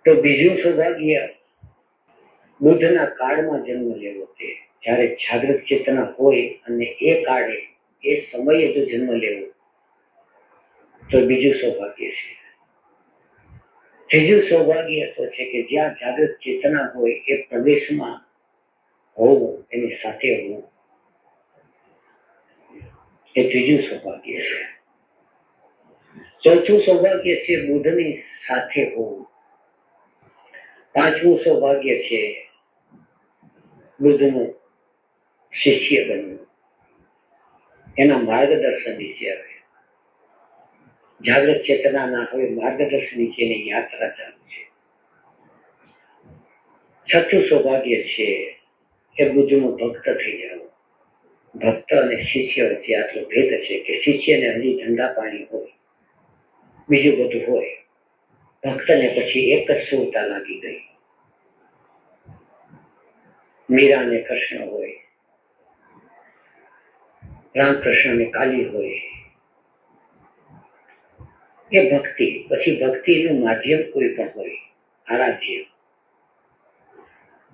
તો બીજું સૌભાગ્ય બુદ્ધના કાળમાં જન્મ લેવો છે, જ્યારે જાગૃત ચેતના હોય અને એ કાળે એ સમયે જો જન્મ લેવો તો બીજું સૌભાગ્ય છે. ત્રીજું સૌભાગ્ય તો છે કે જ્યાં જાગૃત ચેતના હોય એ પ્રદેશમાં હોવું, એની સાથે હોવું, એ ત્રીજું સૌભાગ્ય છે. ચોથું સૌભાગ્ય છે બુદ્ધની સાથે હોવું. પાંચમું સૌભાગ્ય છે બુદ્ધનું શિષ્ય બનવું, એના માર્ગદર્શન નીચે આવે. જાગૃત ચેતનાના હવે માર્ગદર્શન નીચેની યાત્રા ચાલુ છે. છઠ્ઠું સૌભાગ્ય છે એ બુદ્ધનું ભક્ત થઈ જવું. ભક્ત અને શિષ્ય વચ્ચે આટલો ભેદ છે કે શિષ્યને હજી ધંધા પાણી હોય, બીજું બધું હોય. ભક્તને પછી એક જ સુરતા લાગી ગઈ. મીરા ને કૃષ્ણ હોય, રામકૃષ્ણ ને કાલી હોય, એ ભક્તિ. પછી ભક્તિનું માધ્યમ કોઈ પણ હોય, આરાધ્ય.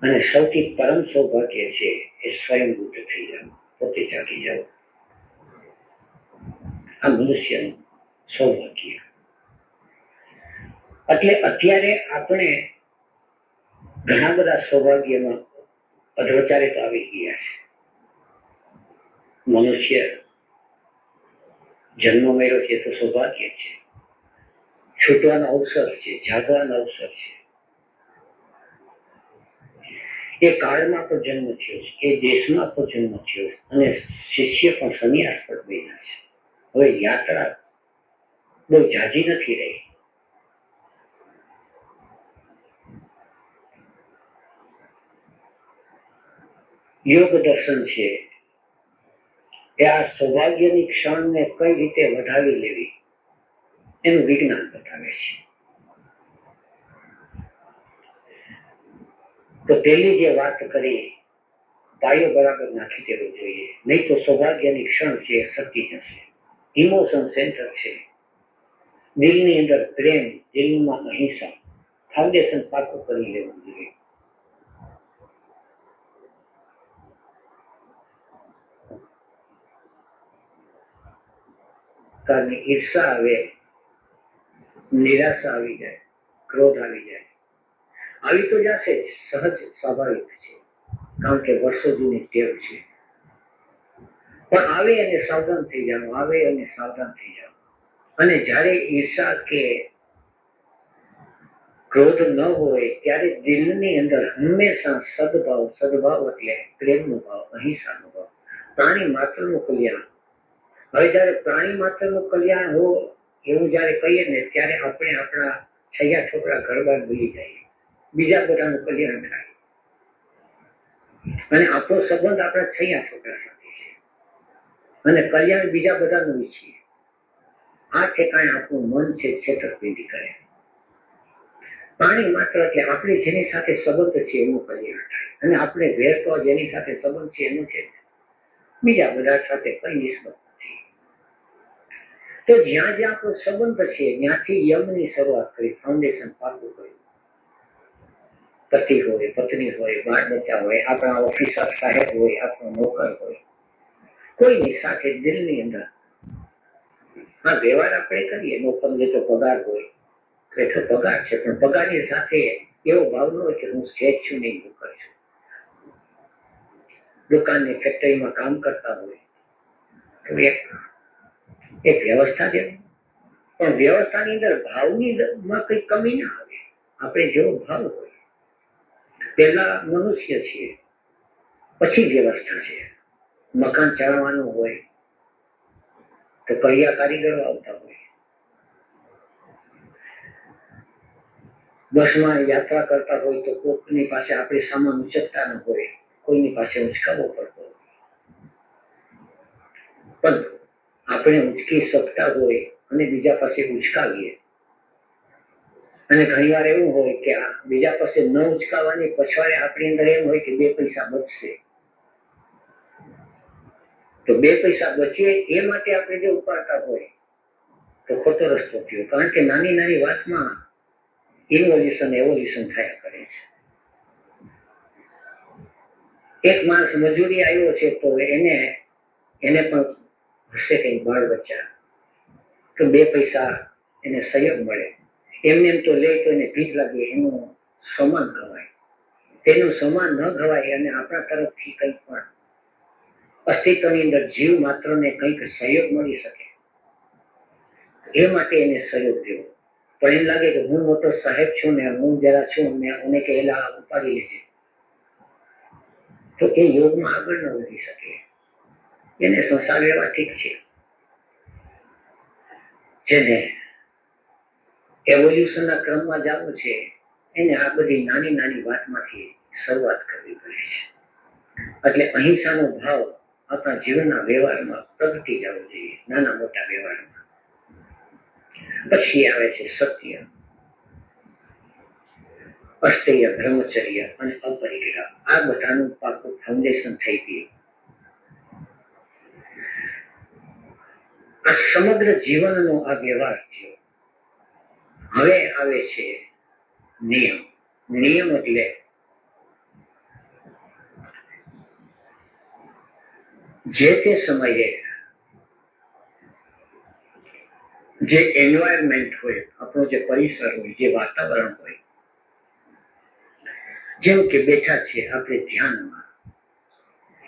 અને સૌથી પરમ સૌભાગ્ય છે એ સ્વયં બુદ્ધ થઈ જવું, પોતે જાગી જવું. આ મનુષ્યનું સૌભાગ્ય. એટલે અત્યારે આપણે ઘણા બધા સૌભાગ્યમાં અધ્વચારિત આવી ગયા છે. મનુષ્ય જન્મ મેળવ્યો છે તો સૌભાગ્ય છે, છૂટવાનો અવસર છે, જાગવાનો અવસર છે. એ કાળમાં પણ જન્મ થયો છે, એ દેશમાં પણ જન્મ થયો છે, અને શિષ્ય પણ સંન્યાસ પર બન્યા છે. હવે યાત્રા બહુ ઝાઝી નથી રહી. યોગ દર્શન છે એ આ સૌભાગ્યની ક્ષણને કઈ રીતે વધાવી લેવી એનું વિજ્ઞાન બતાવે છે. તો પેલી જે વાત કરી, પાયો બરાબર નાખી દેવો જોઈએ, નહીં તો સૌભાગ્યની ક્ષણ છે એ સરકી જશે. ઇમોશન સેન્ટર છે, દિલની અંદર પ્રેમ, દિલમાં અહિંસા, ફાઉન્ડેશન પાકું કરી લેવું જોઈએ. કારણ ઈર્ષા આવે, નિરાશા આવી જાય, ક્રોધ આવી જાય, આવી તો જશે જ, સહજ સ્વાભાવિક છે, કારણ કે વર્ષો જૂની ટેવ છે. પણ આવે અને સાવધાન થઈ જવાનું, આવે અને સાવધાન થઈ જવાનું. અને જ્યારે ઈર્ષા કે ક્રોધ ન હોય ત્યારે દિલની અંદર હંમેશા સદભાવ, સદભાવ એટલે પ્રેમનો ભાવ, અહિંસાનો ભાવ, પ્રાણી માત્રનું કલ્યાણ. હવે જયારે પ્રાણી માત્રનું કલ્યાણ હો એવું જયારે કહીએ ને ત્યારે આપણે આપણા છૈયા છોકરા ઘરબાર ભૂલી જઈએ, બીજા બધાનું કલ્યાણ થાય. અને આપણો સંબંધ આપણા છૈયા છોકરા સાથે છે, અને કલ્યાણ બીજા બધાનું ઈચ્છીએ. આ ઠેકાણે આપણું મન છે છેતરપિંડી કરે. પ્રાણી માત્ર એટલે આપણે જેની સાથે સંબંધ છે એનું કલ્યાણ થાય, અને આપણે વેરતો જેની સાથે સંબંધ છે એનું છે, બીજા બધા સાથે કઈ નિસ્બત નથી. તો જ્યાં જ્યાં આપણો સંબંધ છે ત્યાંથી યમની શરૂઆત કરી, ફાઉન્ડેશન પાકું કર્યું. પતિ હોય, પત્ની હોય, બાળ બચ્ચા હોય, આપણા ઓફિસર સાહેબ હોય, આપણો નોકર હોય, કોઈની સાથે દિલની અંદર આ વ્યવહાર આપણે કરીએ. નોકરને તો પગાર હોય, તો પગાર છે, પણ પગારની સાથે એવો ભાવ ન હોય કે હું સેજ છું, નહીં નોકર છું. દુકાનની ફેક્ટરીમાં કામ કરતા હોય તો એક વ્યવસ્થા છે, પણ વ્યવસ્થાની અંદર ભાવની માં કઈ કમી ના આવે. આપણે જેવો ભાવ હોય, પેલા મનુષ્ય છીએ, પછી વ્યવસ્થા છે. મકાન ચલાવવાનું હોય તો કડિયા કારીગરો આવતા હોય, બસમાં યાત્રા કરતા હોય તો કોઈની પાસે આપણે સામાન ઉચકતા ન હોય, કોઈની પાસે ઉચકાવવો પડતો હોય. પણ આપણે ઉચકી શકતા હોય અને બીજા પાસે ઉચકાવીએ, અને ઘણી વાર એવું હોય કે બીજા પાસે ન ઉચકાવવાની પછવાડે આપણી અંદર એમ હોય કે 2 પૈસા બચશે, તો 2 પૈસા બચે એ માટે આપણે જો ઉપાડતા હોય તો ખોટો રસ્તો થયો. કારણ કે નાની નાની વાતમાં ઇન્વોલ્યુશન એવોલ્યુશન થયા કરે છે. એક માણસ મજૂરી આવ્યો છે તો એને પણ હશે કઈ બાળ બચ્ચા, તો 2 પૈસા એને સહયોગ મળે. એમને એમ તો લે તો એને ભીખ લાગે, એનું સમાન ગવાય. તેનું સમાન ન ગવાય અને આપણા તરફથી કંઈક પણ અસ્તિત્વની અંદર જીવ માત્રને કંઈક સહયોગ મળી શકે, એ માટે એને સહયોગ દેવો. પણ એમ લાગે કે હું મોટો સાહેબ છું ને હું જરા છું ને મને કે એલા ઉપાડી લેજે, તો એ યોગમાં આગળ ન વધી શકે. એને સંસાર વ્યવહાર ઠીક છે, જેને એવોલ્યુશનના ક્રમમાં જવું છે એને આ બધી નાની નાની વાતમાંથી શરૂઆત કરવી પડે છે. એટલે અહિંસાનો ભાવ આપણા જીવનના વ્યવહારમાં પ્રગટી જવો જોઈએ, નાના મોટા વ્યવહારમાં. પછી આવે છે સત્ય, અસ્તેય, બ્રહ્મચર્ય અને અપરિગ્રહ. આ બધાનું પાકું ફાઉન્ડેશન થઈ ગયું. આ સમગ્ર જીવનનો આ વ્યવહાર થયો. હવે આવે છે નિયમ. નિયમ એટલે જે તે સમયે જે એન્વાયરમેન્ટ હોય, આપણો જે પરિસર હોય, જે વાતાવરણ હોય, જેમ કે બેઠા છે આપણે ધ્યાનમાં,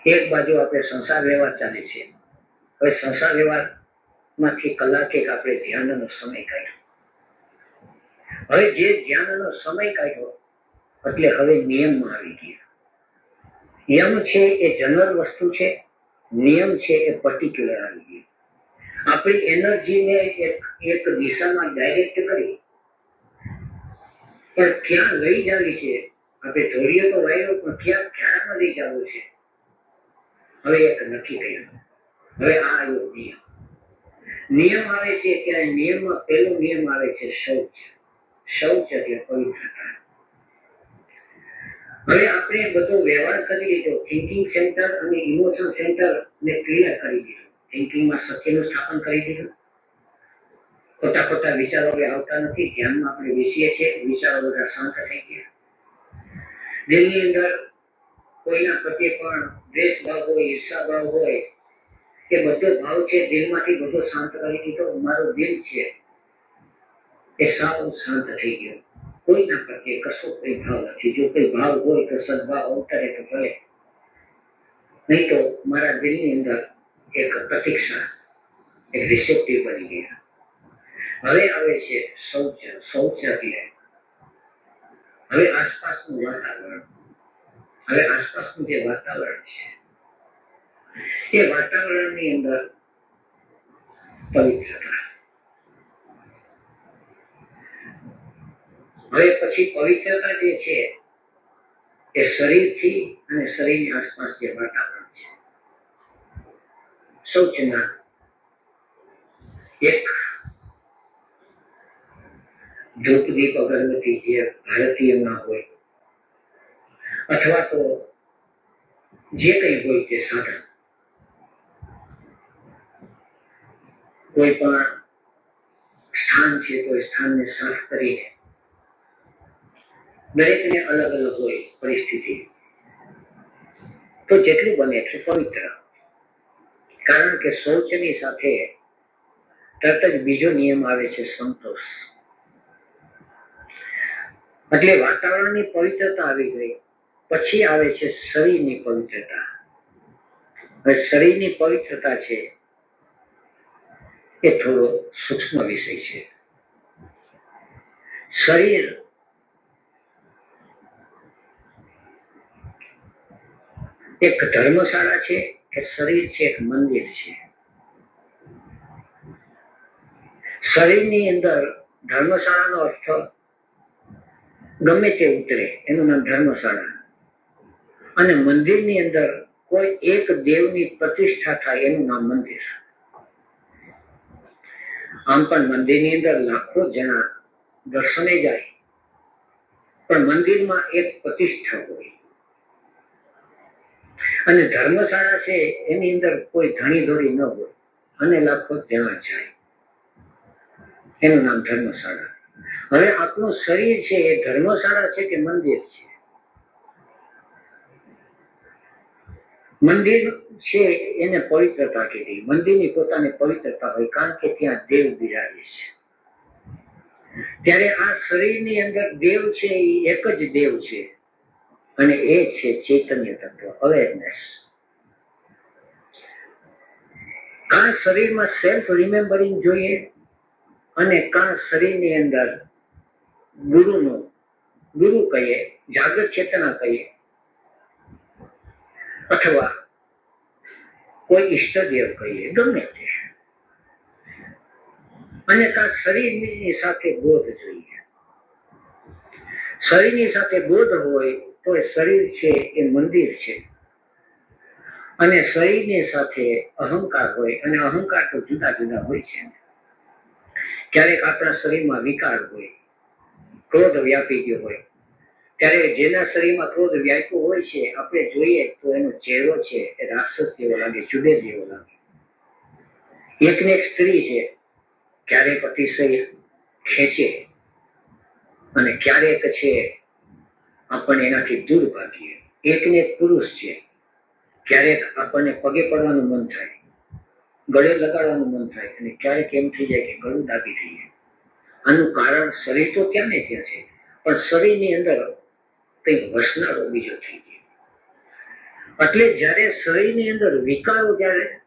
એક બાજુ આપણે સંસાર વ્યવહાર ચાલે છે. હવે સંસાર વ્યવહાર માંથી કલાકે આપણે ધ્યાનનો સમય કાઢ્યો. હવે જે ધ્યાનનો સમય કાઢ્યો એટલે હવે નિયમમાં આવી ગયા. નિયમ છે એ જનરલ વસ્તુ છે, નિયમ છે એ પર્ટિક્યુલર આવી ગયું. આપણી એનર્જીને એક દિશામાં ડાયરેક્ટ કરી, પણ ક્યાં લઈ જવી છે, આપણે ધોરીએ તો વાયરો, પણ ક્યાંમાં લઈ જવું છે હવે એક નક્કી કર્યું. હવે આ આવ્યો નિયમ. નિયમ આવે છે ત્યારે નિયમમાં પહેલો નિયમ આવે છે શૌચ. શૌચ એટલે પવિત્રતા. હવે આપણે બધો વ્યવહાર કરી લીધો, થિંકિંગ સેન્ટર અને ઇમોશન સેન્ટર ને ક્લિયર કરી દીધું. થિંકિંગમાં સત્યનું સ્થાપન કરી દીધું. ખોટા વિચારો આવતા નથી. ધ્યાનમાં આપણે બેસીએ છીએ, વિચારો બધા શાંત થઈ ગયા. દિલની અંદર કોઈના પ્રત્યે પણ દ્વેષ ભાવ હોય, ઈર્ષા ભાવ હોય, કે બધો ભાવ છે દિલમાંથી બધો શાંત કરી દીધો. મારું દિલ છે એ સાવ શાંત થઈ ગયો. કોઈના પ્રત્યે કશો કોઈ ભાવ નથી. જો કોઈ ભાવ હોય તો સદભાવ અવતરે તો ભલે, નહીં તો મારા દિલની અંદર એક પ્રતીક્ષા, એક રિસેપ્ટિવ બની ગયા. હવે આવે છે શૌચ. શૌચ એટલે હવે આસપાસનું વાતાવરણ. હવે આસપાસનું જે વાતાવરણ છે એ વાતાવરણની અંદર પવિત્રતા. હવે પછી પવિત્રતા જે છે એ શરીરથી અને શરીરની આસપાસ જે વાતાવરણ છે, શૌચના એક ધૂપદીપ અગરબત્તી જે ભારતીયમાં હોય, અથવા તો જે કંઈ હોય તે સાધન, કોઈ પણ સ્થાન છે તો એ સ્થાનને સાફ કરીને, દરેકને અલગ અલગ હોય પરિસ્થિતિ, તો જેટલું બને એટલું પવિત્ર. કારણ કે શૌચની સાથે તરત જ બીજો નિયમ આવે છે સંતોષ. એટલે વાતાવરણની પવિત્રતા આવી ગઈ. પછી આવે છે શરીરની પવિત્રતા. હવે શરીરની પવિત્રતા છે એ થોડો સૂક્ષ્મ વિષય છે. શરીર એક ધર્મશાળા છે કે શરીર છે એક મંદિર છે? શરીરની અંદર ધર્મશાળાનો અર્થ ગમે તે ઉતરે એનું નામ ધર્મશાળા, અને મંદિરની અંદર કોઈ એક દેવની પ્રતિષ્ઠા થાય એનું નામ મંદિર. આમ પણ મંદિરની અંદર લાખો જણા દર્શને જાય, પણ મંદિરમાં એક પ્રતિષ્ઠા હોય. અને ધર્મશાળા છે એની અંદર કોઈ ધણી ધોરી ન હોય અને લાખો જણા જાય, એનું નામ ધર્મશાળા. હવે આપણું શરીર છે એ ધર્મશાળા છે કે મંદિર છે? મંદિર છે એને પવિત્રતા કીધી, મંદિરની પોતાની પવિત્રતા હોય, કારણ કે ત્યાં દેવ બિરાજે છે. ત્યારે આ શરીરની અંદર દેવ છે એ એક જ દેવ છે, અને એ છે ચૈતન્ય તત્વ, અવેરનેસ. કાં શરીરમાં સેલ્ફ રિમેમ્બરિંગ જોઈએ, અને કાં શરીરની અંદર ગુરુ કહીએ, જાગૃત ચેતના કહીએ, અથવા કોઈ ઈષ્ટદેવ કહીએ, ગમે તે. અને કાં શરીરની સાથે બોધ જોઈએ. શરીરની સાથે બોધ હોય તો શરીર છે એ મંદિર છે, અને શરીરની સાથે અહંકાર હોય, અને અહંકાર તો જુદા જુદા હોય છે. ક્યારેક આપણા શરીરમાં વિકાર હોય, ક્રોધ વ્યાપી ગયો હોય, ત્યારે જેના શરીરમાં ક્રોધ વ્યાપ્યો હોય છે, આપણે જોઈએ તો એનો ચહેરો છે એ રાક્ષસ જેવો લાગે, ચુડેલ જેવો લાગે. એકને એક સ્ત્રી છે, ક્યારેક અતિશય ખેંચે, અને ક્યારેક છે આપણને એનાથી દૂર ભાગીએ. એકને એક પુરુષ છે, ક્યારેક આપણને પગે પડવાનું મન થાય, ગળે લગાડવાનું મન થાય, અને ક્યારેક એમ થઈ જાય કે ગળું દાબી દઈએ. આનું કારણ શરીર તો ત્યાં ને ત્યાં છે, પણ શરીરની અંદર કંઈક વસનારો બીજો થઈ ગયો. એટલે જયારે શરીરની અંદર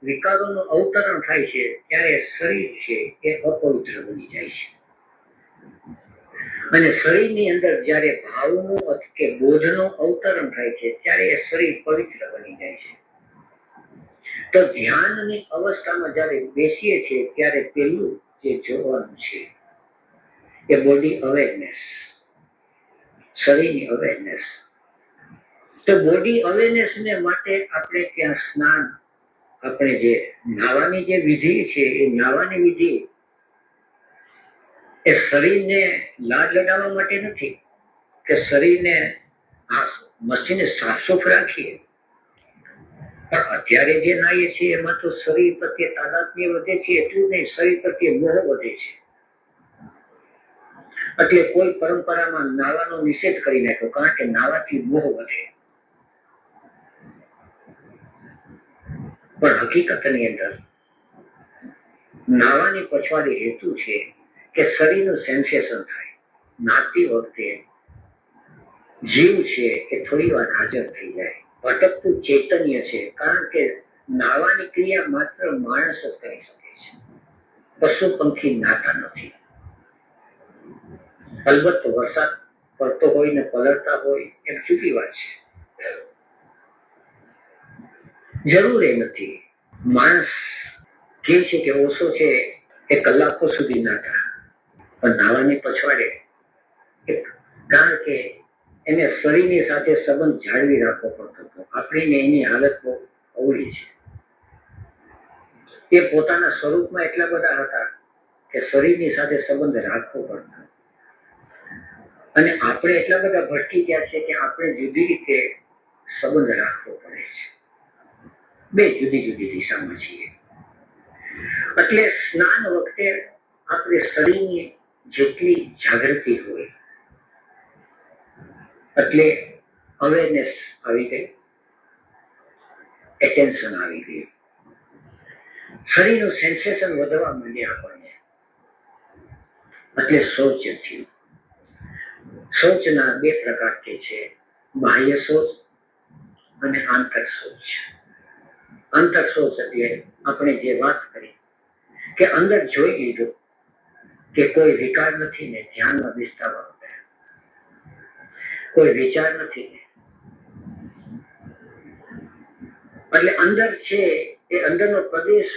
વિકારોનું અવતરણ થાય છે, ત્યારે શરીર છે એ અપવિત્ર બની જાય છે. અને શરીરની અંદર જયારે ભાવનું કે બોધનું અવતરણ થાય છે, ત્યારે એ શરીર પવિત્ર બની જાય છે. તો ધ્યાનની અવસ્થામાં જયારે બેસીએ છીએ, ત્યારે પેલું જે જોવાનું છે એ બોડી અવેરનેસ, શરીરની અવેરનેસ. તો બોડી અવેરનેસ ને માટે આપણે ત્યાં સ્નાન, આપણે જે નાવાની જે વિધિ છે, એ નાવાની વિધિ એ શરીરને લાજ લગાવવા માટે નથી કે શરીરને મસ્તીને સાફ સુફ રાખીએ, પણ અત્યારે જે નાહીએ છીએ એમાં તો શરીર પ્રત્યે તાદાત્મ્ય વધે છે. એટલું નહીં, શરીર પ્રત્યે મોહ વધે છે. એટલે કોઈ પરંપરામાં નાવાનો નિષેધ કરી નાખ્યો, કારણ કે નાવાથી મોહ વધે. પણ હકીકતની અંદર નાવાની પછવાડી હેતુ છે કે શરીરનું સેન્સેશન થાય. નાતી વખતે જીવ છે એ થોડી વાર હાજર થઈ જાય, ભટકતું ચૈતન્ય છે, કારણ કે નાવાની ક્રિયા માત્ર માણસ જ કરી શકે છે, પશુ પંખી નાતા નથી. અલબત્ત વરસાદ પડતો હોય ને પલળતા હોય એક જુદી વાત છે, જરૂર એ નથી. માણસ કે છે કે ઓછો છે એ કલાકો સુધી નાતા, પણ નાવાની પછવાડે, કારણ કે એને શરીરની સાથે સંબંધ જાળવી રાખવો પડતો હતો. આપણીને એની હાલત બહુ અવળી છે. એ પોતાના સ્વરૂપમાં એટલા બધા હતા કે શરીરની સાથે સંબંધ રાખવો પડતો, અને આપણે એટલા બધા ભટકી ગયા છે કે આપણે જુદી રીતે સંબંધ રાખવો પડે છે. બે જુદી જુદી દિશામાં છીએ. એટલે સ્નાન વખતે આપણે શરીરની જેટલી જાગૃતિ હોય, એટલે અવેરનેસ આવી ગઈ, એટેન્શન આવી ગયું, શરીરનું સેન્સેશન વધવા માંડ્યા આપણને. એટલે શૌચ થયું. શૌચના બે પ્રકાર છે, બાહ્ય શૌચ અને આંતર શૌચ. આંતર શૌચ એટલે આપણે જે વાત કરી કે અંદર જોઈ લીધું કે કોઈ વિકાર નથી ને, ધ્યાનમાં બેસતા કોઈ વિચાર નથી ને, એટલે અંદર છે એ અંદરનો પ્રદેશ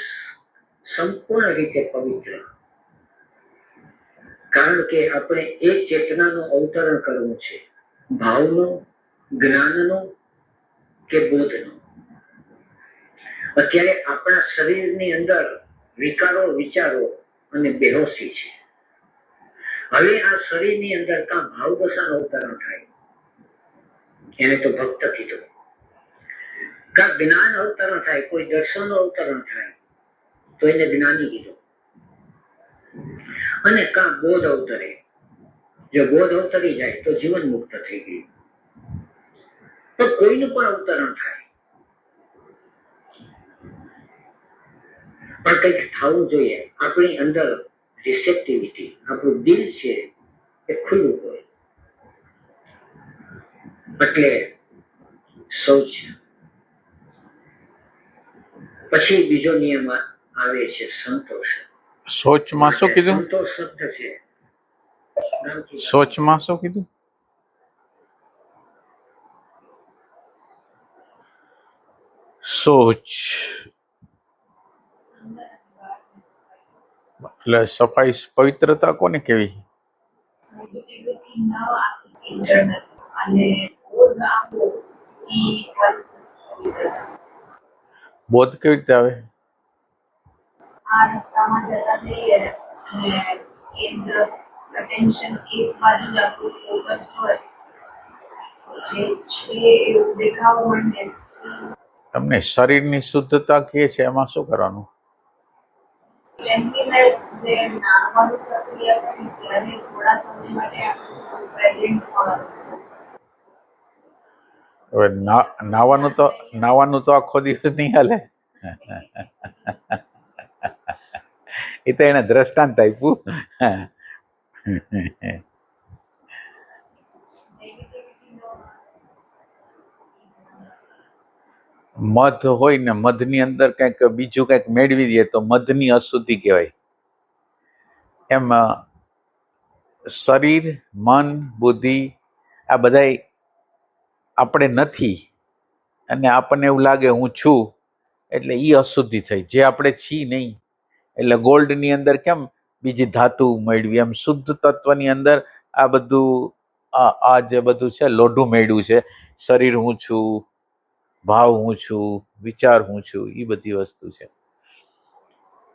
સંપૂર્ણ રીતે પવિત્ર, કારણ કે આપણે એક ચેતનાનું અવતરણ કરવું છે, ભાવનું, જ્ઞાનનું કે બોધનું. અત્યારે આપણા શરીરની અંદર વિકારો, વિચારો અને બેહોશી છે. હવે આ શરીરની અંદર કાં ભાવ દશાનું અવતરણ થાય, એને તો ભક્ત કીધું, કાં જ્ઞાન અવતરણ થાય, કોઈ દર્શનનું અવતરણ થાય તો એને જ્ઞાની કીધું, અને કાં બોધ અવતરે જો બોધ અવતરી જાય તો જીવન મુક્ત થઈ ગયું. તો કોઈનું પણ અવતરણ થાય, પણ કંઈક થવું જોઈએ. આપણી અંદર રિસેપ્ટિવિટી, આપણું દિલ છે એ ખુલ્લું હોય. એટલે શૌચ. પછી બીજો નિયમ આવે છે સંતોષ. શૌચમાં શું કીધું? સંતોષ શબ્દ છે. શૌચમાં શું કીધું? શૌચ એટલે સફાઈ, પવિત્રતા કોને કેવી? બોધ કેવી રીતે આવે? તમને શરીરની શુદ્ધતા કહે છે, એમાં શું કરવાનું? હવે નાવાનું તો આખો દિવસ નહીં હાલે. એ તો એને દ્રષ્ટાંત આપ્યું. મધ હોય ને, મધની અંદર કંઈક બીજું કંઈક મેળવી દે તો મધની અશુદ્ધિ કહેવાય. એમ શરીર, મન, બુદ્ધિ આ બધાય આપણે નથી અને આપણને એવું લાગે હું છું, એટલે એ અશુદ્ધિ થઈ. જે આપણે છીએ નહીં, એટલે ગોલ્ડની અંદર કેમ બીજી ધાતુ મેળવી, એમ શુદ્ધ તત્વની અંદર આ બધું આ જે બધું છે લોઢું મેળવ્યું છે. શરીર હું છું, ભાવ હું છું, વિચાર હું છું, એ બધી વસ્તુ છે.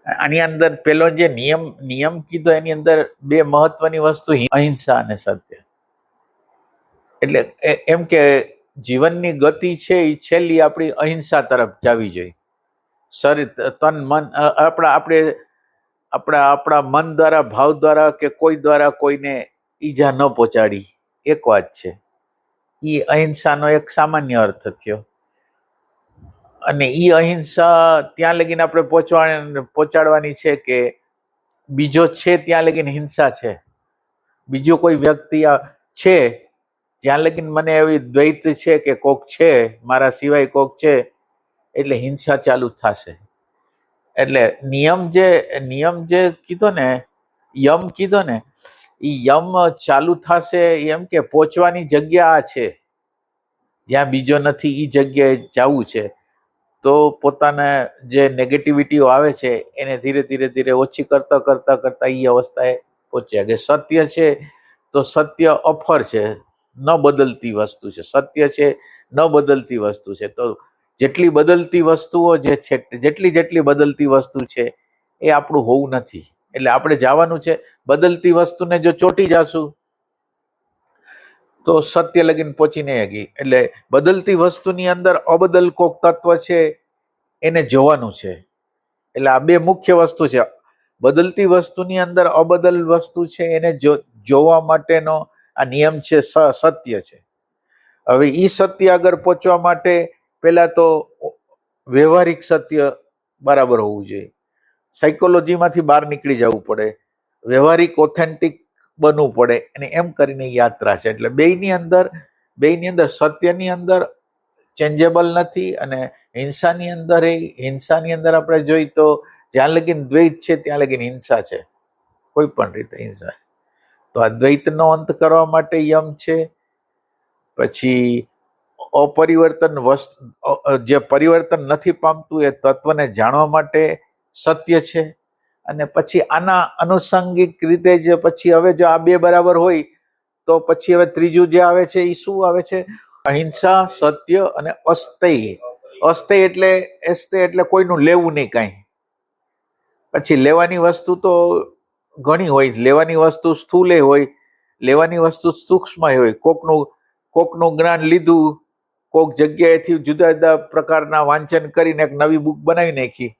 આની અંદર પેલો જે નિયમ કીધો એની અંદર બે મહત્વની વસ્તુ અહિંસા અને સત્ય. એટલે એમ કે જીવનની ગતિ છે એ છેલ્લી આપણી અહિંસા તરફ જવી જોઈએ. શરીર, તન, મન, આપણા મન દ્વારા, ભાવ દ્વારા કે કોઈ દ્વારા કોઈને ઈજા ન પહોંચાડી, એક વાત છે. એ અહિંસાનો એક સામાન્ય અર્થ થયો. અને એ અહિંસા ત્યાં લગીને આપણે પહોંચાડવાની છે કે બીજો છે ત્યાં લગીને હિંસા છે. બીજો કોઈ વ્યક્તિ છે જ્યાં લગીને મને એવી દ્વૈત છે કે કોક છે મારા સિવાય કોક છે, એટલે હિંસા ચાલુ થશે. એટલે નિયમ જે કીધો ને, યમ કીધો ને, એ યમ ચાલુ થશે એમ કે પહોંચવાની જગ્યા આ છે, જ્યાં બીજો નથી એ જગ્યાએ જવું છે. તો પોતાના જે નેગેટિવિટીઓ આવે છે એને ધીરે ધીરે ઓછી કરતા એ અવસ્થાએ પહોંચ્યા. કે સત્ય છે તો સત્ય અફર છે, ન બદલતી વસ્તુ છે. સત્ય છે ન બદલતી વસ્તુ છે. તો જેટલી બદલતી વસ્તુઓ જે છે, જેટલી બદલતી વસ્તુ છે એ આપણું હોવું નથી. એટલે આપણે જવાનું છે બદલતી વસ્તુને જો ચોંટી જાશું તો સત્ય લગીને પહોંચી નહીં શકી. એટલે બદલતી વસ્તુની અંદર અબદલ કોક તત્વ છે એને જોવાનું છે. એટલે આ બે મુખ્ય વસ્તુ છે. બદલતી વસ્તુની અંદર અબદલ વસ્તુ છે એને જોવા માટેનો આ નિયમ છે, સત્ય છે. હવે એ સત્ય આગળ પહોંચવા માટે પહેલા તો વ્યવહારિક સત્ય બરાબર હોવું જોઈએ. સાયકોલોજીમાંથી બહાર નીકળી જવું પડે, વ્યવહારિક ઓથેન્ટિક બનવું પડે, અને એમ કરીને યાત્રા છે. એટલે બેયની અંદર સત્યની અંદર ચેન્જેબલ નથી, અને હિંસાની અંદર આપણે જોઈએ તો જ્યાં લગીન દ્વૈત છે ત્યાં લગીન હિંસા છે, કોઈ પણ રીતે હિંસા. તો આ દ્વૈતનો અંત કરવા માટે યમ છે. પછી અપરિવર્તન જે પરિવર્તન નથી પામતું એ તત્વને જાણવા માટે સત્ય છે. અને પછી આના અનુષંગિક રીતે જે પછી હવે જો આ બે બરાબર હોય તો પછી હવે ત્રીજું જે આવે છે એ શું આવે છે? અહિંસા, સત્ય અને અસ્તેય. અસ્તેય એટલે કોઈનું લેવું નહીં કાંઈ. પછી લેવાની વસ્તુ તો ઘણી હોય, લેવાની વસ્તુ સ્થૂલે હોય, લેવાની વસ્તુ સૂક્ષ્મ હોય. કોકનું જ્ઞાન લીધું, કોક જગ્યાએથી જુદા જુદા પ્રકારના વાંચન કરીને એક નવી બુક બનાવી નાખી,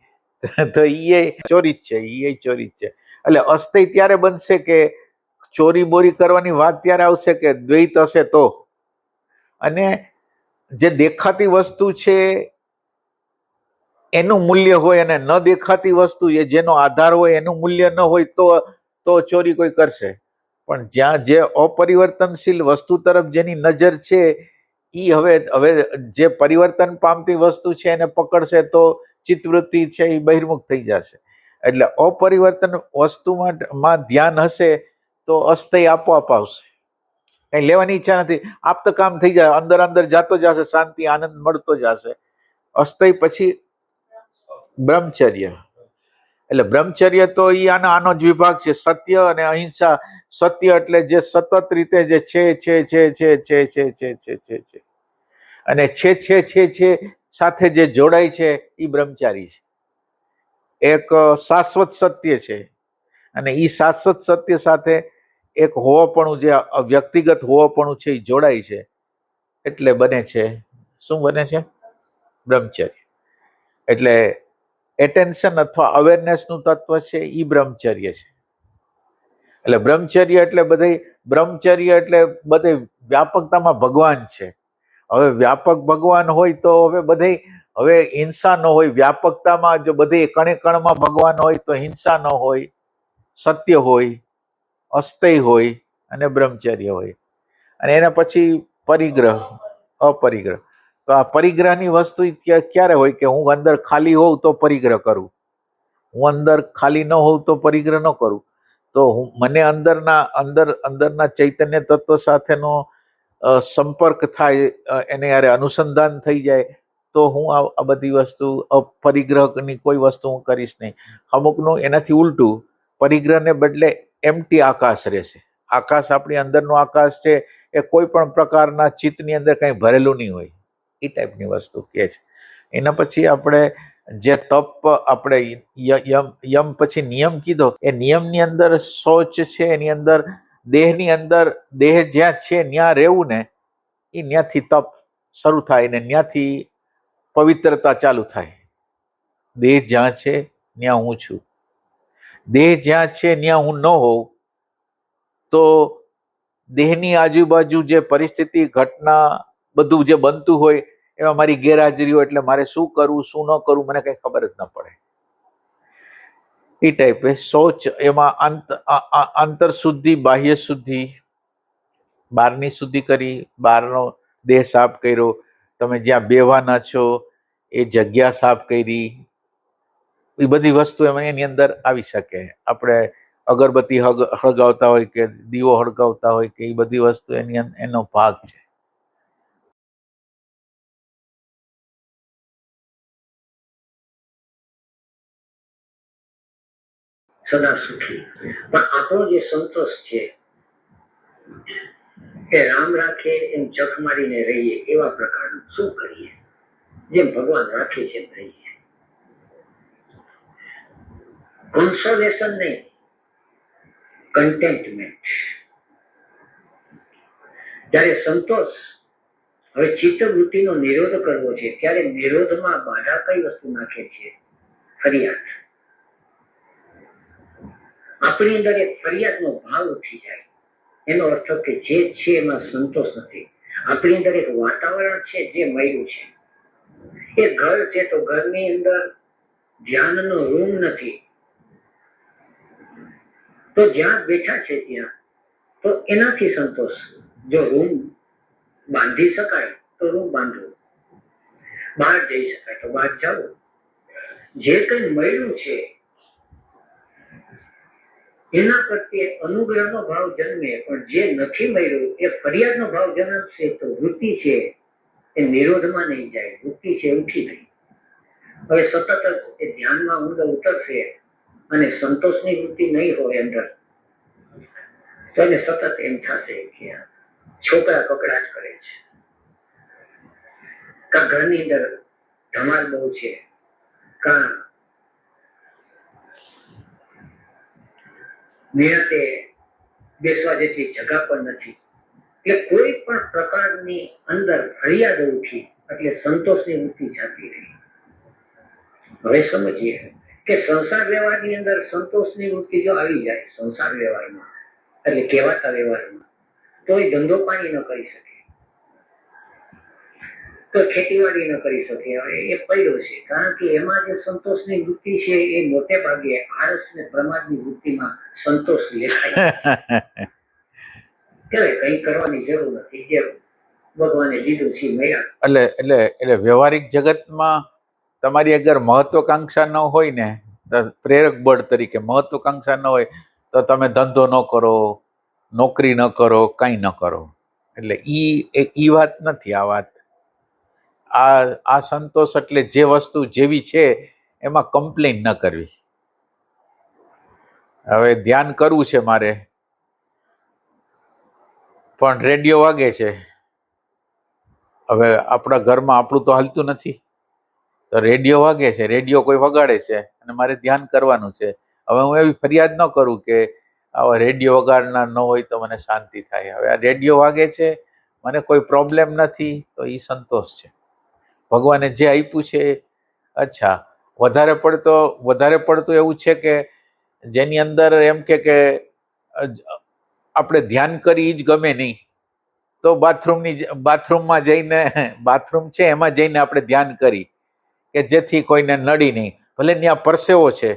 તો એ ચોરી જ છે. એટલે અસ્તેય ત્યારે બનશે કે ચોરી બોરી કરવાની વાત ત્યારે આવશે કે દ્વૈત હશે તો. અને જે દેખાતી વસ્તુ છે એનું મૂલ્ય હોય અને ન દેખાતી વસ્તુ એ જેનો આધાર હોય એનું મૂલ્ય ન હોય તો ચોરી કોઈ કરશે. પણ જ્યાં જે અપરિવર્તનશીલ વસ્તુ તરફ જેની નજર છે ઈ હવે જે પરિવર્તન પામતી વસ્તુ છે એને પકડશે તો ચિત્તવૃત્તિ છે એ બહિર્મુખ થઈ જશે. એટલે અપરિવર્તન વસ્તુમાં ધ્યાન હશે તો અસ્થય આપોઆપ આવશે. કઈ લેવાની ઈચ્છા નથી, આપ તો કામ થઈ જાય, અંદર અંદર જાતો જશે, શાંતિ આનંદ મળતો જશે. અસ્થય પછી બ્રહ્મચર્ય. એટલે બ્રહ્મચર્ય તો આનો જ વિભાગ છે. સત્ય અને અહિંસા. સત્ય એટલે જે સતત રીતે જે છે અને છે સાથે જે જોડાય છે એ બ્રહ્મચારી છે. એક શાશ્વત સત્ય છે અને એ શાશ્વત સત્ય સાથે એક હોવાપણું જે વ્યક્તિગત હોવાપણું છે એ જોડાય છે એટલે બને છે શું બને છે? બ્રહ્મચર્ય. એટલે એટેન્શન અથવા અવેરનેસનું તત્વ છે એ બ્રહ્મચર્ય છે. એટલે બ્રહ્મચર્ય એટલે બધે વ્યાપકતામાં ભગવાન છે. હવે વ્યાપક ભગવાન હોય તો હવે હિંસા ન હોય. વ્યાપકતામાં જો બધે કણે કણમાં ભગવાન હોય તો હિંસા ન હોય, સત્ય હોય, અસ્થય હોય અને બ્રહ્મચર્ય હોય. અને એના પછી પરિગ્રહ, અપરિગ્રહ. તો આ પરિગ્રહની વસ્તુ ક્યારે હોય કે હું અંદર ખાલી હોઉં તો પરિગ્રહ કરું, હું અંદર ખાલી ન હોઉં તો પરિગ્રહ ન કરું. તો મને અંદરના ચૈતન્ય તત્વ સાથેનો સંપર્ક થાય, એને યારે અનુસંધાન થઈ જાય તો હું આ બધી વસ્તુ પરિગ્રહની કોઈ વસ્તુ હું કરીશ નહીં. અમુકનું એનાથી ઉલટું, પરિગ્રહને બદલે એમ્પ્ટી આકાશ રહેશે. આકાશ આપણી અંદરનો આકાશ છે એ કોઈ પણ પ્રકારના ચિત્તની અંદર કંઈ ભરેલું નહીં હોય, એ ટાઈપની વસ્તુ કે છે. એના પછી આપણે જે તપ આપણે યમ પછી નિયમ કીધો, એ નિયમની અંદર શૌચ છે, એની અંદર દેહની અંદર દેહ જ્યાં છે ત્યાં રહેવું ને, એ ત્યાંથી તપ શરૂ થાય ને ત્યાંથી પવિત્રતા ચાલુ થાય. દેહ જ્યાં છે ત્યાં હું છું. દેહ જ્યાં છે ત્યાં હું ન હોઉં તો દેહની આજુબાજુ જે પરિસ્થિતિ, ઘટના, બધું જે બનતું હોય એમાં મારી ગેરહાજરી હોય એટલે મારે શું કરવું શું ન કરવું મને કઈ ખબર જ ન પડે. એ ટાઈપે શૌચ, એમાં અંતર શુદ્ધિ, બાહ્ય શુદ્ધિ, બહારની શુદ્ધિ કરી, બહારનો દેહ સાફ કર્યો, તમે જ્યાં બેવાના છો એ જગ્યા સાફ કરી, એ બધી વસ્તુ એની અંદર આવી શકે. આપણે અગરબત્તી હળગાવતા હોય કે દીવો હળગાવતા હોય કે એ બધી વસ્તુ એનો ભાગ છે. સદા સુખી. પણ આપણો જે સંતોષ છે એ રામ રાખે એમ જખ મારીને રહીએ એવા પ્રકારનું શું કરીએ? જેમ ભગવાન રાખે છે એમ રહીએ. કોન્સોલેશન નહીં, કન્ટેન્ટમેન્ટ. જ્યારે સંતોષ, હવે ચિત્તવૃત્તિનો નિરોધ કરવો છે ત્યારે નિરોધમાં બાધા કઈ વસ્તુ નાખે છે? ફરિયાદ. આપણી અંદર એક ફરિયાદનો ભાવ ઉઠી જાય એનો અર્થ કે જે છે એમાં સંતોષ નથી. આપણી અંદર એક વાતાવરણ છે જે મળ્યું છે. એ ઘર છે તો ઘરની અંદર ધ્યાનનો રૂમ નથી, તો જ્યાં બેઠા છે ત્યાં તો એનાથી સંતોષ. જો રૂમ બાંધી શકાય તો રૂમ બાંધો, બહાર જઈ શકાય તો બહાર જાઓ. જે કંઈ મળ્યું છે એના પ્રત્યે અનુગ્રહનો ભાવ જન્મે, પણ જે નથી મળ્યું એ ફરિયાદનો ભાવ જન્મશે તો વૃત્તિ છે એ નિરોધમાં નહીં જાય, વૃત્તિ છે ઉઠી નહીં. હવે સતત એ ધ્યાનમાં ઊંડો ઉતરશે અને સંતોષની વૃત્તિ નહીં હોય અંદર તો એને સતત એમ થશે કે છોકરા કકડાટ કરે છે, કા ઘરની અંદર ધમાલ બહુ છે, કા નિરાતે બેસવા જેટલી જગા પણ નથી. એટલે કોઈ પણ પ્રકારની અંદર ફરિયાદ ઉઠી એટલે સંતોષની વૃત્તિ જાતી રહી. હવે સમજીએ કે સંસાર વ્યવહારની અંદર સંતોષની વૃત્તિ જો આવી જાય સંસાર વ્યવહારમાં, એટલે કહેવાતા વ્યવહારમાં, તો એ ધંધો પાણી ન કરી શકે, તો ખેતીવાડી ન કરી શકે. હવે એ પડ્યો છે, કારણ કે એમાં જે સંતોષની વૃત્તિ છે એ મોટે ભાગે આળસ ને પ્રમાદની વૃત્તિમાં સંતોષ લેખાય. કહેવાય કઈ કરવાની જરૂર નથી, જે ભગવાને દીધું છે મળ્યા. એટલે વ્યવહારિક જગતમાં તમારી અગર મહત્વકાંક્ષા ન હોય ને, પ્રેરક બળ તરીકે મહત્વકાંક્ષા ન હોય તો તમે ધંધો ન કરો, નોકરી ન કરો, કંઈ ન કરો. એટલે ઈ વાત નથી આ વાત. આ સંતોષ એટલે જે વસ્તુ જેવી છે એમાં કમ્પ્લેન ન કરવી. હવે ધ્યાન કરવું છે મારે, પણ રેડિયો વાગે છે. હવે આપણા ઘરમાં આપણું તો હાલતું નથી, તો રેડિયો વાગે છે, રેડિયો કોઈ વગાડે છે અને મારે ધ્યાન કરવાનું છે. હવે હું એવી ફરિયાદ ન કરું કે આવા રેડિયો વગાડનાર ન હોય તો મને શાંતિ થાય. હવે આ રેડિયો વાગે છે, મને કોઈ પ્રોબ્લેમ નથી, તો એ સંતોષ છે. ભગવાને જે આપ્યું છે. અચ્છા, વધારે પડતું એવું છે કે જેની અંદર એમ કે આપણે ધ્યાન કરી જ ગમે નહીં, તો બાથરૂમમાં જઈને, બાથરૂમ છે એમાં જઈને આપણે ધ્યાન કરી કે જેથી કોઈને નડી નહીં. ભલે ત્યાં પરસેવો છે,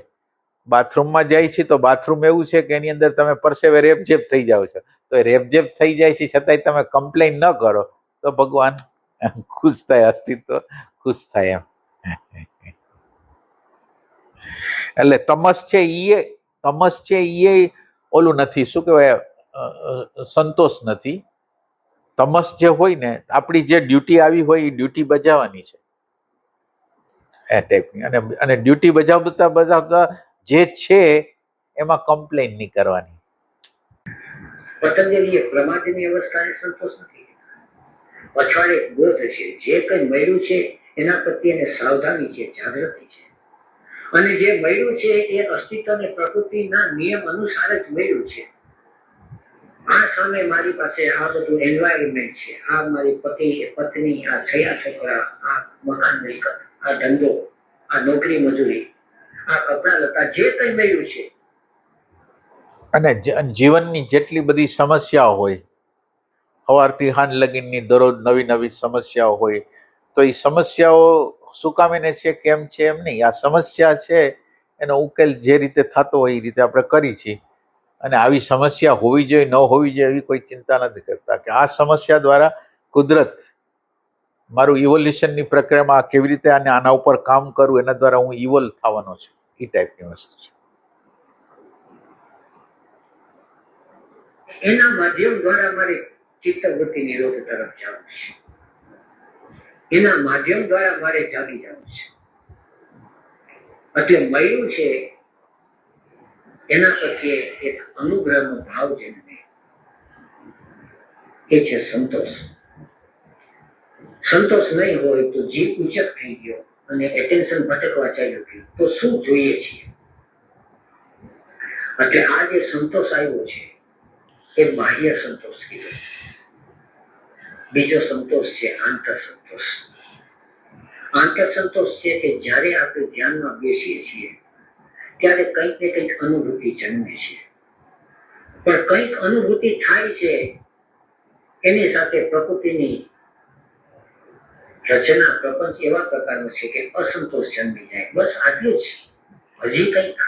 બાથરૂમમાં જાય છે તો બાથરૂમ એવું છે કે એની અંદર તમે પરસેવે રેપઝેપ થઈ જાઓ છો, તો એ રેપઝેપ થઈ જાય છે છતાંય તમે કમ્પ્લેન ન કરો તો ભગવાન ખુશ થાય, અસ્તિત્વ ખુશ થાય એમ. એટલે તમસ છે એ ઓલું નથી, શું કહેવાય, સંતોષ નથી. તમસ જે હોય ને, આપણી જે ડ્યુટી આવી હોય એ ડ્યુટી બજાવવાની છે એ ટાઈપની. અને ડ્યુટી બજાવતા જે છે એમાં કમ્પ્લેન નહીં કરવાની. પતંજલિએ પ્રમાદની અવસ્થાને સંતોષ નથી. પછવાડે બોધ છે, જે કંઈ મળ્યું છે એના પ્રત્યે સાવધાની છે, જાગૃતિ છે. અને જે મળ્યું છે એ અસ્તિત્વ અને પ્રકૃતિના નિયમ અનુસાર જ મળ્યું છે. આ સામે મારી પાસે આ બધું એન્વાયરમેન્ટ છે, આ મારી પતિ પત્ની, આ છયા છોકરા, આ મકાન મિલકત, આ ધંધો, આ નોકરી મજૂરી, આ કપડા લતા, જે કંઈ મળ્યું છે. અને જીવનની જેટલી બધી સમસ્યાઓ હોય, સવારથી સાંજ લગીનની દરરોજ નવી સમસ્યાઓ હોય, તો એ સમસ્યાઓ શું કામ એને છે, કેમ છે એમ નહીં. આ સમસ્યા છે એનો ઉકેલ જે રીતે થતો હોય એ રીતે આપણે કરી છીએ. અને આવી સમસ્યા હોવી જોઈએ ન હોવી જોઈએ એવી કોઈ ચિંતા નથી કરતા કે આ સમસ્યા દ્વારા કુદરત મારું ઇવોલ્યુશનની પ્રક્રિયામાં કેવી રીતે આના ઉપર કામ કરું, એના દ્વારા હું ઇવોલ્વ થવાનો છું. એ ટાઈપની વસ્તુ છે. એના માધ્યમ દ્વારા મારે ચિત્તવૃત્તિ નિરોધ તરફ જવું છે. એના માધ્યમ દ્વારા મારે જાગી જવું છે. એટલે મળ્યું છે એના પ્રત્યે એક અનુગ્રહનો ભાવ જન્મે, એ છે સંતોષ. સંતોષ નહીં હોય તો જીવ ઉચક થઈ ગયો અને એટેન્શન ભટકવા ચાલ્યું ગયું, તો શું જોઈએ છીએ? એટલે આ જે સંતોષ આવ્યો છે એ બાહ્ય સંતોષ કીધો. બીજો સંતોષ છે આંતર સંતોષ. આંતર સંતોષ છે કે જ્યારે આપણે ધ્યાનમાં બેસીએ છીએ ત્યારે કંઈક ને કંઈક અનુભૂતિ જન્મે છે. પણ કંઈક અનુભૂતિ થાય છે એની સાથે પ્રકૃતિની રચના, પ્રપંચ એવા પ્રકારનો છે કે અસંતોષ જન્મી જાય. બસ આટલું જ, હજી કંઈક.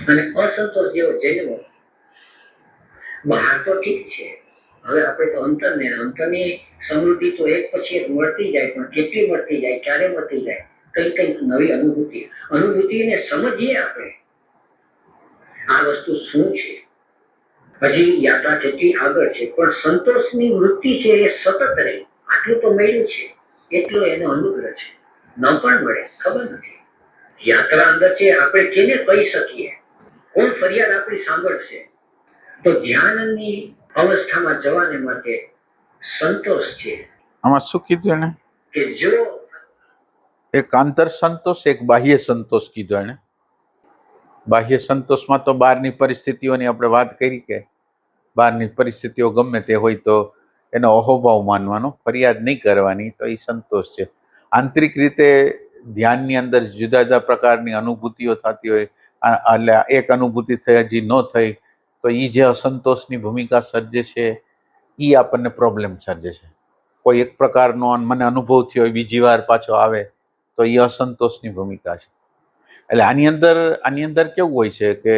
અને અસંતોષ જેવો જન્મો બહાર તો ઠીક છે. હવે આપણે તો અંતરની સમૃદ્ધિ તો એક પછી એક મળતી જાય, પણ કેટલી મળતી જાય, ક્યારે મળતી જાય, કંઈક નવી અનુભૂતિને સમજીએ આપણે આ વસ્તુ શું છે. હજી યાત્રા કેટલી આગળ છે, પણ સંતોષની વૃત્તિ છે એ સતત રહે. આટલું તો મળ્યું છે એટલો એનો અનુગ્રહ છે. ન પણ મળે ખબર નથી. યાત્રા અંદર છે, આપણે કેને કહી શકીએ? કોણ ફરિયાદ આપણી સાંભળશે? તો ધ્યાનની અવસ્થામાં જવાને માટે સંતોષ છે. આમાં શું કીધું એને? કે જો એક આંતર સંતોષ, એક બાહ્ય સંતોષ કીધો એને. બાહ્ય સંતોષમાં તો બહારની પરિસ્થિતિઓની આપણે વાત કરી કે બહારની પરિસ્થિતિઓ ગમે તે હોય તો એનો અહોભાવ માનવાનો, ફરિયાદ નહીં કરવાની, તો એ સંતોષ છે. આંતરિક રીતે ધ્યાનની અંદર જુદા જુદા પ્રકારની અનુભૂતિઓ થતી હોય, એટલે એક અનુભૂતિ થઈ હજી ન થઈ તો એ જે અસંતોષની ભૂમિકા સર્જે છે એ આપણને પ્રોબ્લેમ સર્જે છે. કોઈ એક પ્રકારનો મને અનુભવ થયો હોય, બીજી વાર પાછો આવે તો એ અસંતોષની ભૂમિકા છે. એટલે આની અંદર કેવું હોય છે કે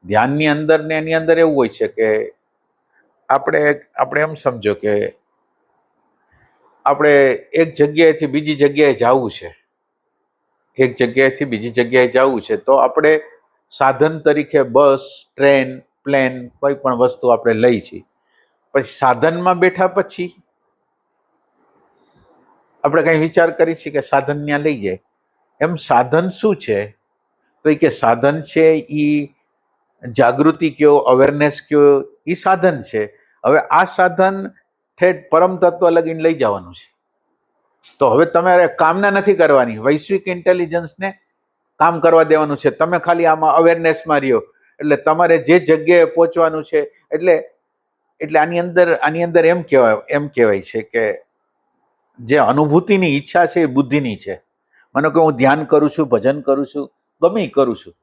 ધ્યાનની અંદર ને એની અંદર એવું હોય છે કે આપણે એમ સમજો કે આપણે એક જગ્યાએથી બીજી જગ્યાએ જવું છે, એક જગ્યાએથી બીજી જગ્યાએ જવું છે, તો આપણે સાધન તરીકે બસ, ટ્રેન, પ્લેન કોઈ પણ વસ્તુ આપણે લઈ છીએ. પછી સાધનમાં બેઠા પછી આપણે કઈ વિચાર કરી છીએ કે સાધન ત્યાં લઈ જાય. એમ સાધન શું છે? તો કે સાધન છે એ જાગૃતિ કયો, અવેરનેસ કયો, એ સાધન છે. હવે આ સાધન ઠેઠ પરમ તત્વ લગીને લઈ જવાનું છે. તો હવે તમારે કામના નથી કરવાની, વૈશ્વિક ઇન્ટેલિજન્સને કામ કરવા દેવાનું છે. તમે ખાલી આમાં અવેરનેસમાં રહ્યો એટલે તમારે જે જગ્યાએ પહોંચવાનું છે. એટલે આની અંદર એમ કહેવાય છે કે જે અનુભૂતિની ઈચ્છા છે એ બુદ્ધિની છે. મને કે હું ધ્યાન કરું છું, ભજન કરું છું, ગમે કરું છું,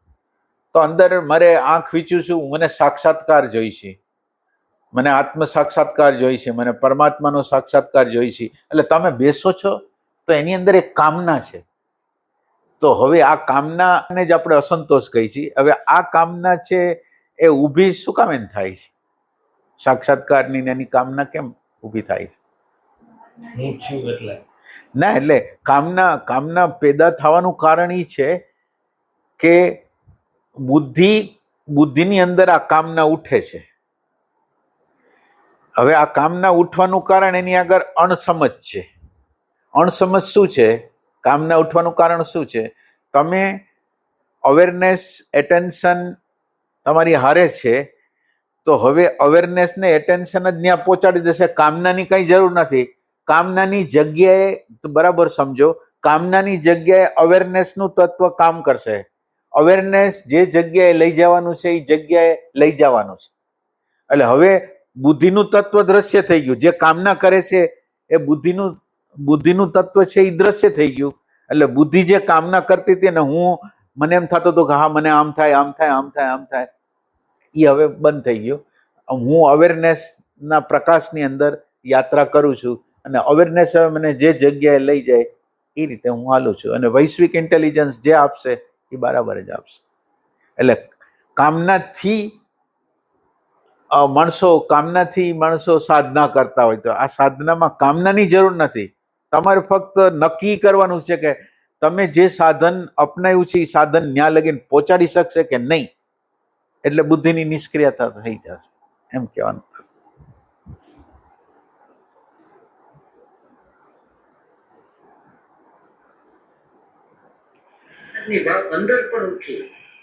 તો અંદર મારે આંખ વીંચું છું, મને સાક્ષાત્કાર જોઈ છે, મને આત્મ સાક્ષાત્કાર જોઈ છે, મને પરમાત્માનો સાક્ષાત્કાર જોઈ છે. એટલે તમે બેસો છો તો એની અંદર એક કામના છે. તો હવે આ કામનાને જ આપણે અસંતોષ કહી છીએ. હવે આ કામના છે એ ઊભી શું કામ એમ થાય છે? સાક્ષાત્કારની એની કામના કેમ ઊભી થાય છે? ના, એટલે કામના પેદા થવાનું કારણ એ છે કે બુદ્ધિની અંદર આ કામના ઉઠે છે. હવે આ કામના ઉઠવાનું કારણ એની આગળ અણસમજ છે. અણસમજ શું છે? કામના ઉઠવાનું કારણ શું છે? તમે અવેરનેસ, એટેન્શન તમારી હારે છે, તો હવે અવેરનેસને એટેન્શન જ ત્યાં પહોંચાડી દેશે. કામનાની કઈ જરૂર નથી. કામનાની જગ્યાએ, બરાબર સમજો, કામનાની જગ્યાએ અવેરનેસનું તત્વ કામ કરશે. અવેરનેસ જે જગ્યાએ લઈ જવાનું છે એ જગ્યાએ લઈ જવાનું છે. એટલે હવે બુદ્ધિનું તત્વ દ્રશ્ય થઈ ગયું. જે કામના કરે છે એ બુદ્ધિનું તત્વ છે એ દ્રશ્ય થઈ ગયું. એટલે બુદ્ધિ જે કામના કરતી હતી ને, મને એમ થતું હતું કે હા મને આમ થાય, આમ થાય, આમ થાય, આમ થાય, એ હવે બંધ થઈ ગયું. હું અવેરનેસના પ્રકાશની અંદર યાત્રા કરું છું અને અવેરનેસ હવે મને જે જગ્યાએ લઈ જાય એ રીતે હું હાલું છું. અને વૈશ્વિક ઇન્ટેલિજન્સ જે આપશે એ બરાબર જ આપશે. એટલે કામનાથી માણસો સાધના કરતા હોય તો આ સાધનામાં કામનાની જરૂર નથી. તમારે ફક્ત નક્કી કરવાનું છે કે તમે જે સાધન અપનાવ્યું છે એ સાધન ન્યા લગીને પહોંચાડી શકશે કે નહીં. એટલે બુદ્ધિની નિષ્ક્રિયતા થઈ જશે, એમ કહેવાનું. ભાવ અંદર પણ ઉઠી,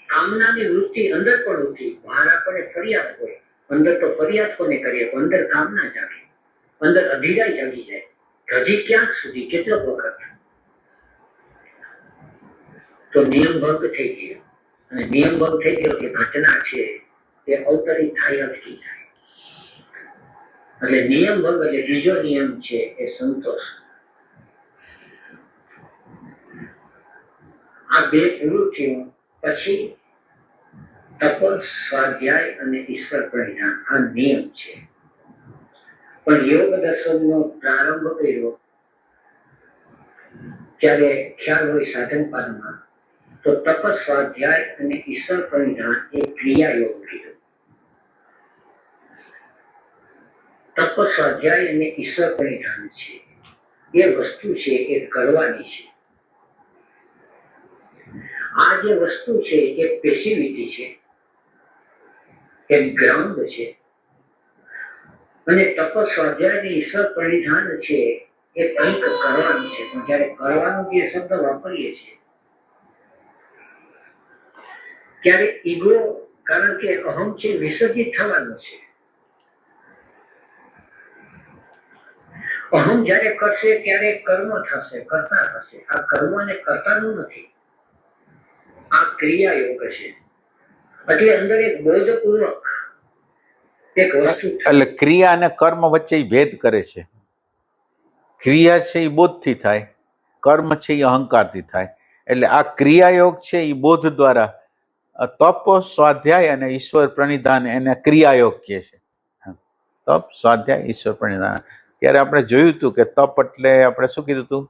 કામનાની વૃત્તિ અંદર પણ ઉઠી. બહાર આપણે ફરિયાદ હોય, અંદર તો ફરિયાદ કોને કરીએ? અંદર કામના જાગે, અંદર અધીરાઈ જાગી જાય. હજી ક્યાંક સુધી, કેટલો વખત તો નિયમ ભંગ થઈ ગયો. અને નિયમ ભંગ થઈ ગયો કે ઘટના છે એ અવતરી થાય, અટકી જાય. એટલે નિયમ ભંગ એટલે બીજો નિયમ છે એ સંતોષ. આ બે પૂરું થયું પછી તપ, સ્વાધ્યાય અને ઈશ્વર પરિણામ આ નિયમ છે. પણ યોગ દર્શનનો પ્રારંભ કર્યો ત્યારે ખ્યાલ હોય સાધન પાદમાં, તો તપ, સ્વાધ્યાય અને ઈશ્વર પરિણામ એ ક્રિયા યોગ કીધું. તપ, સ્વાધ્યાય અને ઈશ્વર પરિણામ છે એ વસ્તુ છે એ કરવાની છે. આ જે વસ્તુ છે એ પેસિવિટી છે, એ ગ્રાઉન્ડ છે. અને તપ, સ્વાધ્યાય અને ઈશ્વર પરિધાન છે એ કંઈક કરવાનું છે. પણ જયારે કરવાનું જે શબ્દ વાપરીએ છીએ ત્યારે ઈગો, કારણ કે અહમ છે વિસર્જિત થવાનો છે. અહમ જયારે કરશે ત્યારે કર્મ થશે, કરતા થશે. આ કર્મ અને કર્તાનું નથી, આ ક્રિયા યોગ છે. એટલે અંદર એક બોધપૂર્વક એક વસ્તુ, એટલે ક્રિયા અને કર્મ વચ્ચે ભેદ કરે છે. ક્રિયા છે એ બોધથી થાય, કર્મ છે એ અહંકારથી થાય. એટલે આ ક્રિયાયોગ છે એ બોધ દ્વારા તપ સ્વાધ્યાય અને ઈશ્વર પ્રણિધાન એને ક્રિયાયોગ કહે છે. તપ સ્વાધ્યાય ઈશ્વર પ્રણિધાન. ત્યારે આપણે જોયું હતું કે તપ એટલે આપણે શું કીધું હતું?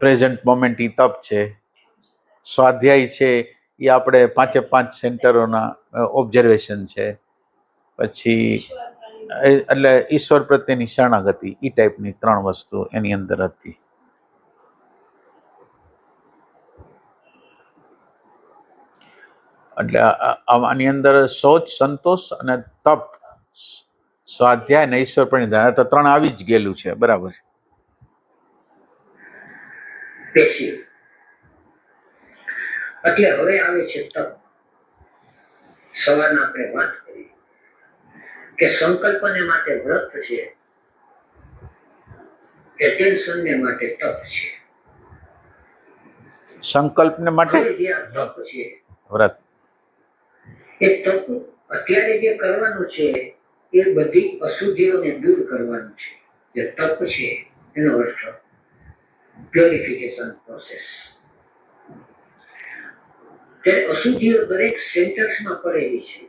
પ્રેઝન્ટ મોમેન્ટ ઈ તપ છે. સ્વાધ્યાય છે એ આપણે 5 સેન્ટરોના ઓબ્ઝર્વેશન છે. પછી એટલે ઈશ્વર પ્રત્યેની શરણાગતિ, એ ટાઈપની 3 વસ્તુ એની અંદર હતી. એટલે આની અંદર શૌચ, સંતોષ અને તપ, સ્વાધ્યાય અને ઈશ્વર પ્રણિધાન, તો 3 આવી જ ગયેલું છે. બરાબર. પેશી. એટલે હવે આવે છે તપ. સવારના આપણે વાત કરી કે સંકલ્પને માટે વ્રત છે, એટેન્શનને માટે તપ છે. સંકલ્પને માટે જે આ તપ છે, વ્રત, એ તપ અત્યારે જે કરવાનું છે એ બધી અશુદ્ધિઓને દૂર કરવાનું છે. જે તપ છે એનો અર્થ પ્યોરિફિકેશન પ્રોસેસ. તે અશુદ્ધિઓ દરેક સેન્ટર્સમાં પડેલી છે.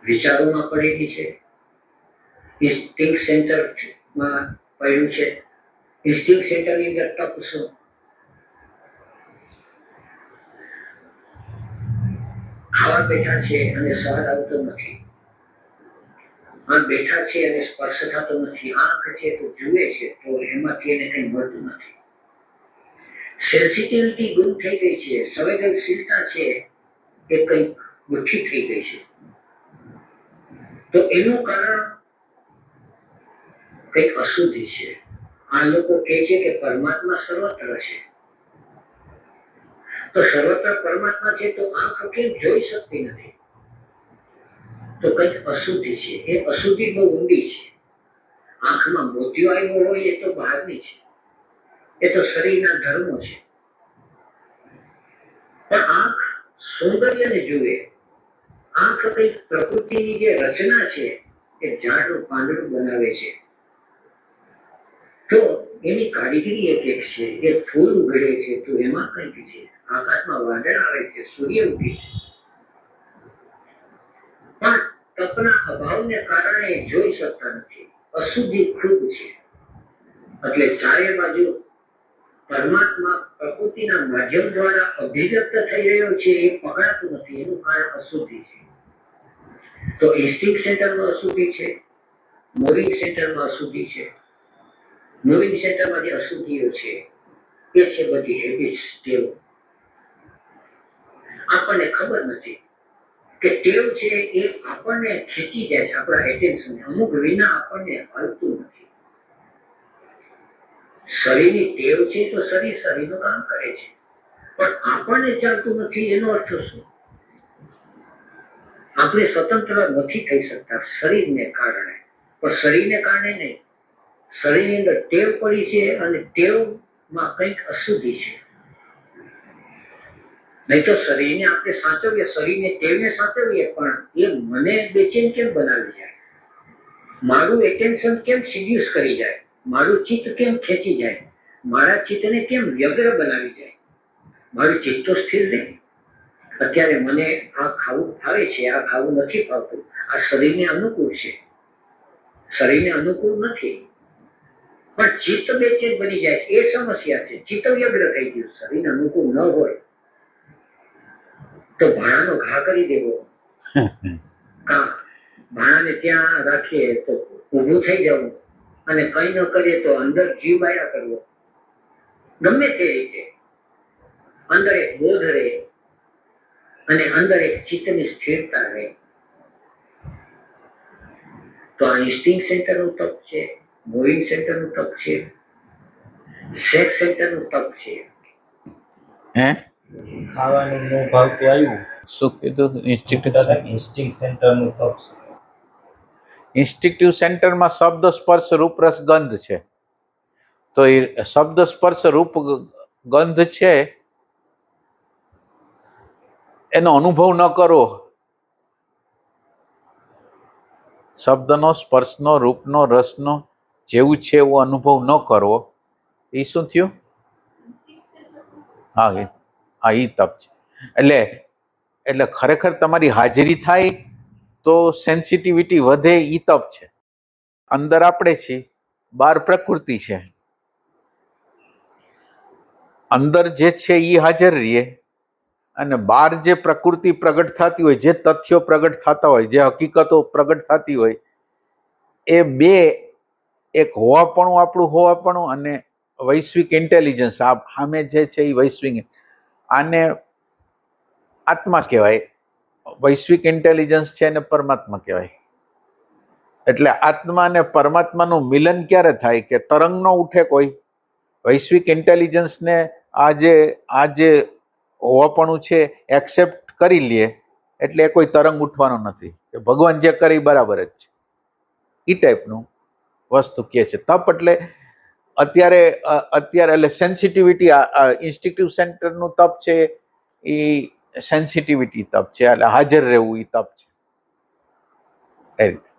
વિચારોમાં પડેલી છે, ઇન્સ્ટિંક્ટ સેન્ટરમાં પડ્યું છે. ઇન્સ્ટિંક્ટ સેન્ટરની અંદર તપ શું? ખાવા બેઠા છે અને સ્વાદ આવતો નથી, બેઠા છે અને સ્પર્શ થતો નથી, આંખ છે તો જુએ છે તો એમાંથી એને કઈ મળતું નથી. સેન્સિટિવિટી ગુમ થઈ ગઈ છે, સંવેદનશીલતા છે એ કઈ ઓછી થઈ ગઈ છે. તો એનું કારણ કઈક અશુદ્ધિ છે. આ લોકો કહે છે કે પરમાત્મા સર્વત્ર છે. તો સર્વત્ર પરમાત્મા છે તો આંખ કેમ જોઈ શકતી નથી? તો કઈક અશુદ્ધિ છે. એ અશુદ્ધિ બહુ ઊંડી છે. આંખમાં મોતિયો આવ્યો હોય એ તો બહારની છે, એ તો શરીરના ધર્મો છે. પણ આંખ સૌંદર્યને જુએ. આંખ કઈક પ્રકૃતિની જે રચના છે એ ઝાડનું પાંદડું બનાવે છે તો એની કારીગરી એક છે. એ ફૂલ ઉઘડે છે તો એમાં કંઈક છે. આકાશમાં વાદળ આવે છે, સૂર્ય ઉગે છે. પણ તપના અભાવને કારણે જોઈ શકતા નથી. અશુદ્ધિ ખૂબ છે. એટલે ચારે બાજુ પરમાત્મા પ્રકૃતિના માધ્યમ દ્વારા અભિવ્યક્ત થઈ રહ્યો છે એ પકડાતું નથી. એનું કારણ અશુદ્ધિ છે. તો ઇન્સ્ટિંક્ટ સેન્ટરમાં અશુદ્ધિ છે, મૂવિંગ સેન્ટરમાં અશુદ્ધિ છે. મૂવિંગ સેન્ટરમાં જે અશુદ્ધિઓ છે એ છે બધી હેબિટ્સ, ટેવો. આપણને ખબર નથી કે ટેવ છે એ આપણને ખેંચી જાય છે, આપણા એટેન્શન. અમુક વિના આપણને હલતું નથી. શરીરની ટેવ છે તો શરીર શરીરનું કામ કરે છે, પણ આપણને ચાલતું નથી. એનો અર્થ શું? આપણે સ્વતંત્ર નથી થઈ શકતા શરીરને કારણે. પણ શરીરને કારણે નહીં, શરીરની અંદર ટેવ પડી છે અને ટેવમાં કંઈક અશુદ્ધિ છે. નહીં તો શરીરને આપણે સાચવીએ, શરીરને ટેવને સાચવીએ, પણ એ મને બેચેન કેમ બનાવી જાય? મારું એટેન્શન કેમ સિડ્યુસ કરી જાય? મારું ચિત્ત કેમ ખેંચી જાય? મારા ચિત્તને કેમ વ્યગ્ર બનાવી જાય? મારું ચિત્ત તો સ્થિર નહીં. અત્યારે મને આ ખાવું ફાવે છે, આ ખાવું નથી ફાવતું. આ શરીરને અનુકૂળ છે, શરીરને અનુકૂળ નથી. પણ ચિત્ત બેચેન બની જાય એ સમસ્યા છે. ચિત્ત વ્યગ્ર થઈ ગયું. શરીરને અનુકૂળ ન હોય તો ભાણાનો ઘા કરી દેવો. ભાણાને ત્યાં રાખીએ તો ઊભું થઈ જવું અને કઈ ન કરીએ તો અંદર જીવ બાયા કરવો. ગમે તે રીતે અંદર એક બોધ રહે અને અંદર એક ચિત્તની સ્થિરતા રહે. તો આ ઇન્સ્ટિંક્ટ સેન્ટરનું તપ છે, મૂવિંગ સેન્ટરનું તપ છે, સેક્સ સેન્ટરનું તપ છે. હે ખાવાનું નો ભાવતું આવ્યું. શું કીધું? ઇન્સ્ટિંક્ટ સેન્ટરનું તપ છે. ઇન્સ્ટિંક્ટિવ સેન્ટરમાં શબ્દ, સ્પર્શ, રૂપ, રસ, ગંધ છે. તો એ શબ્દ, સ્પર્શ, રૂપ, ગંધ છે એનો અનુભવ ન કરવો. શબ્દનો, સ્પર્શનો, રૂપનો, રસનો જેવું છે એવો અનુભવ ન કરવો. એ શું થયું? હા, આ ઈ તપ છે. એટલે ખરેખર તમારી હાજરી થાય તો સેન્સિટિવિટી વધે, ઈ તપ છે. અંદર આપણે છીએ, બહાર પ્રકૃતિ છે. અંદર જે છે એ હાજર રહીએ અને બહાર જે પ્રકૃતિ પ્રગટ થતી હોય, જે તથ્યો પ્રગટ થતા હોય, જે હકીકતો પ્રગટ થતી હોય, એ બે એક હોવાપણું, આપણું હોવાપણું અને વૈશ્વિક ઇન્ટેલિજન્સ, આ સામે જે છે એ વૈશ્વિક, આને આત્મા કહેવાય. વૈશ્વિક ઇન્ટેલિજન્સ છે એને પરમાત્મા કહેવાય. એટલે આત્મા અને પરમાત્માનું મિલન ક્યારે થાય કે તરંગ ન ઉઠે કોઈ. વૈશ્વિક ઇન્ટેલિજન્સને આ જે હોવાપણું છે એક્સેપ્ટ કરી લે એટલે એ કોઈ તરંગ ઉઠવાનો નથી, કે ભગવાન જે કરે બરાબર જ છે. એ ટાઈપનું વસ્તુ કે છે તપ. એટલે અત્યારે એટલે સેન્સિટિવિટી, ઇન્સ્ટિટ્યુટ સેન્ટરનું તપ છે એ સેન્સિટિવિટી તપ છે, એટલે હાજર રહેવું એ તપ છે. એ રીતે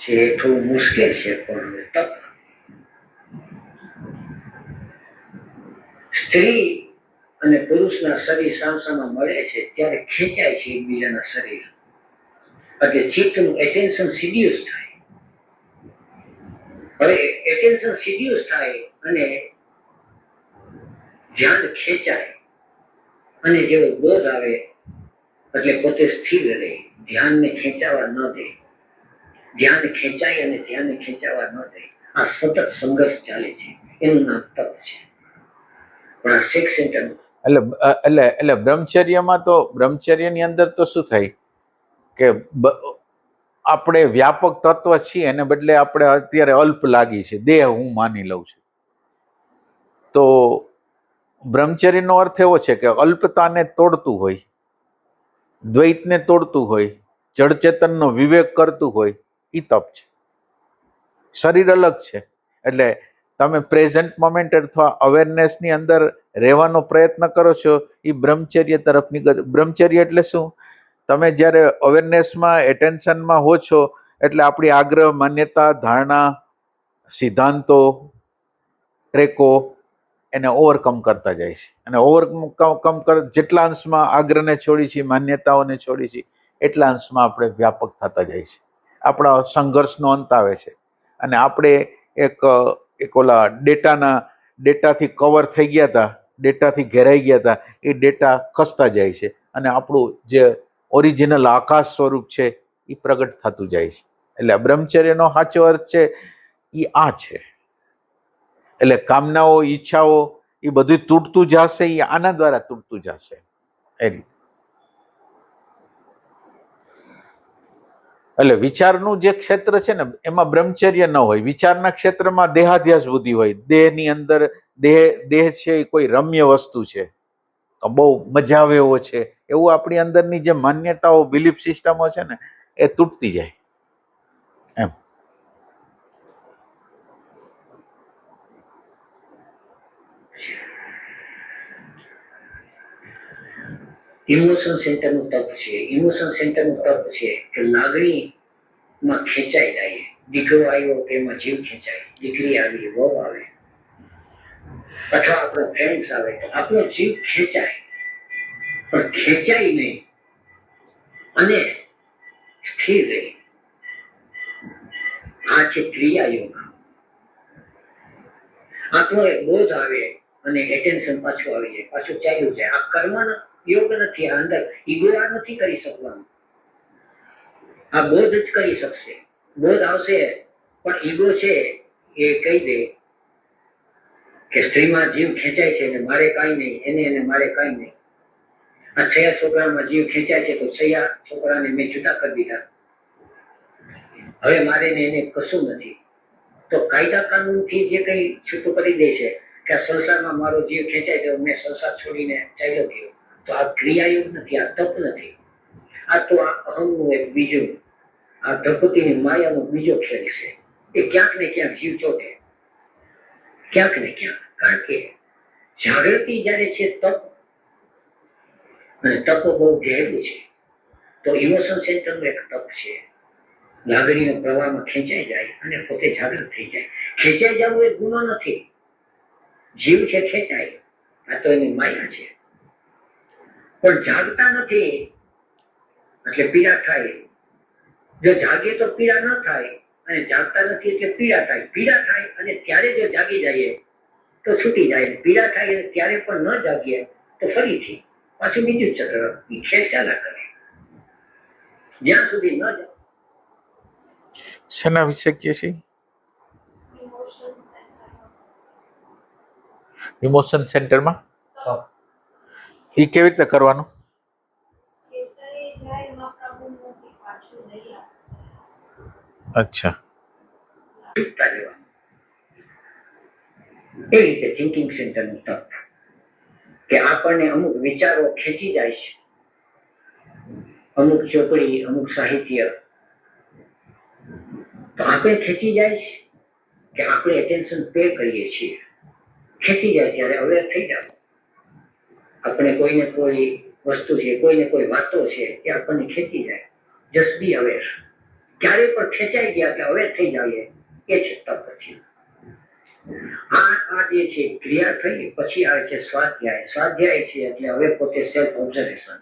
છે. થોડું મુશ્કેલ છે પણ તપ. સ્ત્રી અને પુરુષના શરીર સામસામા મળે છે ત્યારે ખેંચાય છે એકબીજાના શરીર, એટલે ચિત્તનું એટેન્શન સિડ્યુસ થાય. હવે એટેન્શન સિડ્યુસ થાય અને ધ્યાન ખેંચાય અને જેવો બોધ આવે એટલે પોતે સ્થિર રહે, ધ્યાનને ખેંચાવા ન દે. ધ્યાન ખેંચાય અને ધ્યાનને ખેંચાવા ન દે, આ સતત સંઘર્ષ ચાલે છે, એનું નામ તપ છે. પણ આ સેક્સ સેન્ટર એટલે બ્રહ્મચર્યમાં તો, બ્રહ્મચર્યની અંદર તો શું થાય કે આપણે વ્યાપક તત્વ છીએ એને બદલે આપણે અત્યારે અલ્પ લાગી છે, દેહ હું માની લઉં છું. તો બ્રહ્મચર્યનો અર્થ એવો છે કે અલ્પતાને તોડતું હોય, દ્વૈતને તોડતું હોય, જડચેતનનો વિવેક કરતું હોય, એ તપ છે. શરીર અલગ છે એટલે તમે પ્રેઝન્ટ મોમેન્ટ અથવા અવેરનેસની અંદર રહેવાનો પ્રયત્ન કરો છો, એ બ્રહ્મચર્ય તરફની ગતિ. બ્રહ્મચર્ય એટલે શું? તમે જ્યારે અવેરનેસમાં, એટેન્શનમાં હો છો એટલે આપણી આગ્રહ, માન્યતા, ધારણા, સિદ્ધાંતો, ટ્રેકો એને ઓવરકમ કરતા જાય છે. અને ઓવરકમ જેટલા અંશમાં આગ્રહને છોડી છે, માન્યતાઓને છોડી છે, એટલા અંશમાં આપણે વ્યાપક થતા જાય છે. આપણા સંઘર્ષનો અંત આવે છે અને આપણે એક ઓલા ડેટાથી કવર થઈ ગયા હતા, ડેટાથી ઘેરાઈ ગયા હતા, એ ડેટા ખસતા જાય છે અને આપણું જે ઓરિજિનલ આકાશ સ્વરૂપ છે એ પ્રગટ થતું જાય છે. એટલે બ્રહ્મચર્યનો સાચો અર્થ છે એ આ છે. એટલે કામનાઓ, ઈચ્છાઓ એ બધું તૂટતું જશે, એ આના દ્વારા તૂટતું જશે. એ રીતે એટલે વિચારનું જે ક્ષેત્ર છે ને એમાં બ્રહ્મચર્ય ન હોય. વિચારના ક્ષેત્રમાં દેહાધ્યાસ બુદ્ધિ હોય. દેહની અંદર દેહ છે એ કોઈ રમ્ય વસ્તુ છે, બહુ મજા આવે એવો છે, એવું આપણી અંદરની જે માન્યતાઓ, બિલીફ સિસ્ટમો છે ને એ તૂટતી જાય એમ. ઇમોશન સેન્ટરનું તપ છે. ઇમોશન સેન્ટરનું તપ છે કે લાગણીમાં ખેંચાઈ જાય. દીકરો આવ્યો તો એમાં જીવ ખેંચાય, દીકરી આવી, વહુ આવે અથવા આપણો ફ્રેન્ડ્સ આવે તો આપણો જીવ ખેંચાય, પણ ખેંચાય નહીં અને સ્થિર રહે. આ છે ક્રિયા યોગ. આપણો એક બોધ આવે અને એટેન્શન પાછું આવી જાય, પાછું ચાલ્યું જાય. આ કર્મના યોગ નથી. આ અંદર ઈગો આ નથી કરી શકવાનું, આ બોધ જ કરી શકશે. બોધ આવશે પણ ઈગો છે એ કહી દે કે સ્ત્રીમાં જીવ ખેંચાય છે ને મારે કાંઈ નહીં, એને મારે કાંઈ નહીં. આ 6 છોકરામાં જીવ ખેંચાય છે તો 6 છોકરાને મેં છૂટા કરી દીધા, હવે મારે ને એને કશું નથી. તો કાયદા કાનૂનથી જે કંઈ છૂટું કરી દે છે કે આ સંસારમાં મારો જીવ ખેંચાય તો મેં સંસાર છોડીને ચાલ્યો ગયો, તો આ ક્રિયાયુગ નથી, આ તપ નથી. આ તો આ અહમનું એક બીજું, આ પ્રકૃતિની માયાનો બીજો ખેલ છે. એ ક્યાંક ને ક્યાંક જીવ ચોટે, ક્યાંક ને ક્યાંક. કારણ કે જાગૃતિ જયારે છે તપ, અને તપ બહુ ગહેરું છે, તો ઇમોશન સેન્ટરનું એક તપ છે. લાગણીનો પ્રવાહમાં ખેંચાઈ જાય અને પોતે જાગૃત થઈ જાય. ખેંચાઈ જવું એ ગુનો નથી. જીવ છે ખેંચાય, આ તો એની માયા છે. પણ જાગતા નથી એટલે પીડા થાય. જો જાગે તો પીડા ન થાય, અને જાગતા નથી એટલે પીડા થાય. પીડા થાય અને ત્યારે જો જાગી જઈએ તો છૂટી જાય. પીડા થાય અને ત્યારે પણ ન જાગીએ તો ફરીથી પાછું બીજું ચક્ર ખેંચાલા કરે જ્યાં સુધી ન જાય. શેના વિશે કહે છે? ઇમોશન સેન્ટરમાં તપ. એ કેવી રીતે કરવાનું? અચ્છા, ચૂકતા રહેવાનું. એ રીતે થિંકિંગ સેન્ટરનું તપ કે આપણને અમુક વિચારો ખેંચી જાય છે, અમુક ચોપડી, અમુક સાહિત્ય તો આપણે ખેંચી જાય છે કે આપણે એટેન્શન પે કરીએ છીએ. ખેંચી જાય ત્યારે અવેર થઈ જાવ. આપણે કોઈને કોઈ વસ્તુ છે, કોઈને કોઈ વાતો છે એ આપણને ખેંચી જાય. જસ્ટ બી અવેર. ક્યારે પણ ખેંચાઈ ગયા કે અવેર થઈ જાય એ છે તપ. પછી આ જે છે ક્રિયા થઈ, પછી આવે છે સ્વાધ્યાય. સ્વાધ્યાય છે એટલે હવે પોતે સેલ્ફ ઓબ્ઝર્વેશન.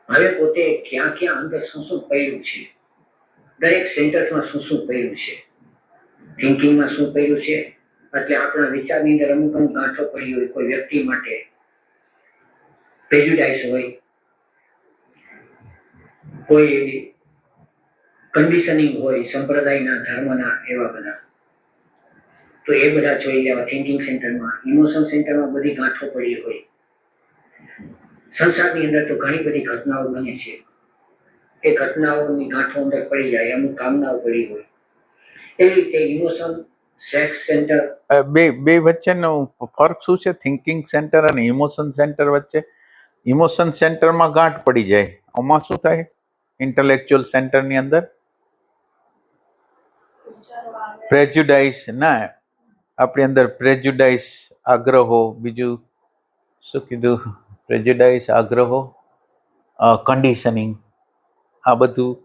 હવે પોતે ક્યાં ક્યાં અંદર શું શું પડ્યું છે, દરેક સેન્ટર્સમાં શું શું પડ્યું છે, થિંકિંગમાં શું પડ્યું છે. એટલે આપણા વિચારની અંદર અમુક અમુક ગાંઠો પડી હોય. કોઈ વ્યક્તિ માટે પ્રેજ્યુડાઇસ હોય, કોઈ કન્ડિશનિંગ હોય સંપ્રદાયના, ધર્મના, એવા બધા. તો એ બધા જોઈ લેવા થિંકિંગ સેન્ટરમાં. ઇમોશન સેન્ટરમાં બધી ગાંઠો પડી હોય. સંસારની અંદર તો ઘણી બધી ઘટનાઓ બને છે. એ ઘટનાઓની ગાંઠો અંદર પડી જાય, અમુક કામનાઓ પડી હોય. એવી રીતે ઇમોશન સેક્સ સેન્ટર. બે વચ્ચેનો ફરક શું છે? થિંકિંગ સેન્ટર અને ઇમોશન સેન્ટર વચ્ચે? ઇમોશન સેન્ટરમાં ગાંઠ પડી જાય, આમાં શું થાય? ઇન્ટેલેક્ચ્યુઅલ સેન્ટરની અંદર પ્રેજ્યુડાઇસ ના, આપણી અંદર પ્રેજ્યુડાઇસ, આગ્રહો, બીજું શું કીધું? પ્રેજ્યુડાઇસ, આગ્રહો, કન્ડિશનિંગ, આ બધું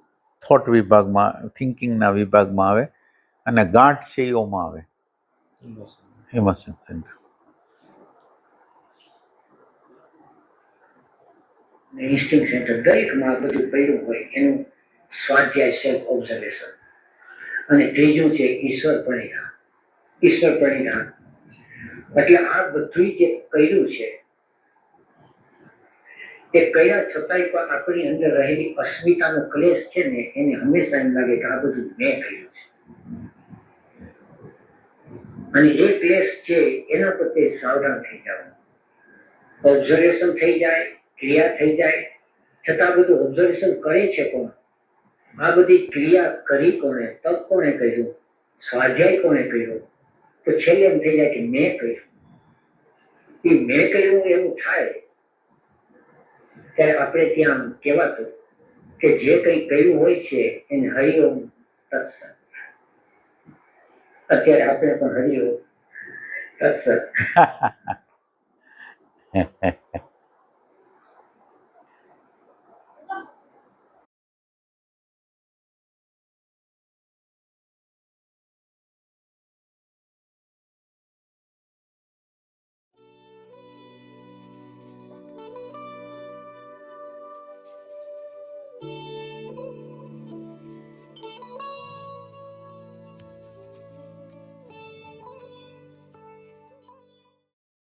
થોટ વિભાગમાં, થિંકિંગના વિભાગમાં આવે. અને ગાંઠ છે એ ઓમાં આવે, ઇમોશન સેન્ટર. ઇન્સ્ટિંક્ટ સેન્ટર દરેકમાં બધું પડ્યું હોય એનું સ્વાધ્યાય, સેલ્ફ ઓબ્ઝર્વેશન. અને ત્રીજું છે ઈશ્વર પરિણામ. ઈશ્વર પરિણામ એટલે આ બધું જે કર્યું છે એ કર્યા છતાંય પણ આપણી અંદર રહેલી અસ્મિતાનો ક્લેશ છે ને, એને હંમેશા એમ લાગે કે આ બધું મેં કર્યું છે. અને એ ક્લેશ છે એના પ્રત્યે સાવધાન થઈ જવાનું. ઓબ્ઝર્વેશન થઈ જાય, ક્રિયા થઈ જાય, છતાં બધું ઓબ્ઝર્વેશન કરે છે કોણ? આ બધી ક્રિયા કરી કોણે? તપ કોણે કર્યું? સ્વાધ્યાય કોણે કર્યો? તો છેલ્લે એમ થઈ જાય કે મેં કર્યું. એ મેં કર્યું એવું થાય ત્યારે આપણે ત્યાં કહેવાતું કે જે કંઈ કર્યું હોય છે એને હરિઓમ તત્સત. અત્યારે આપણે પણ હરિઓમ તત્સત.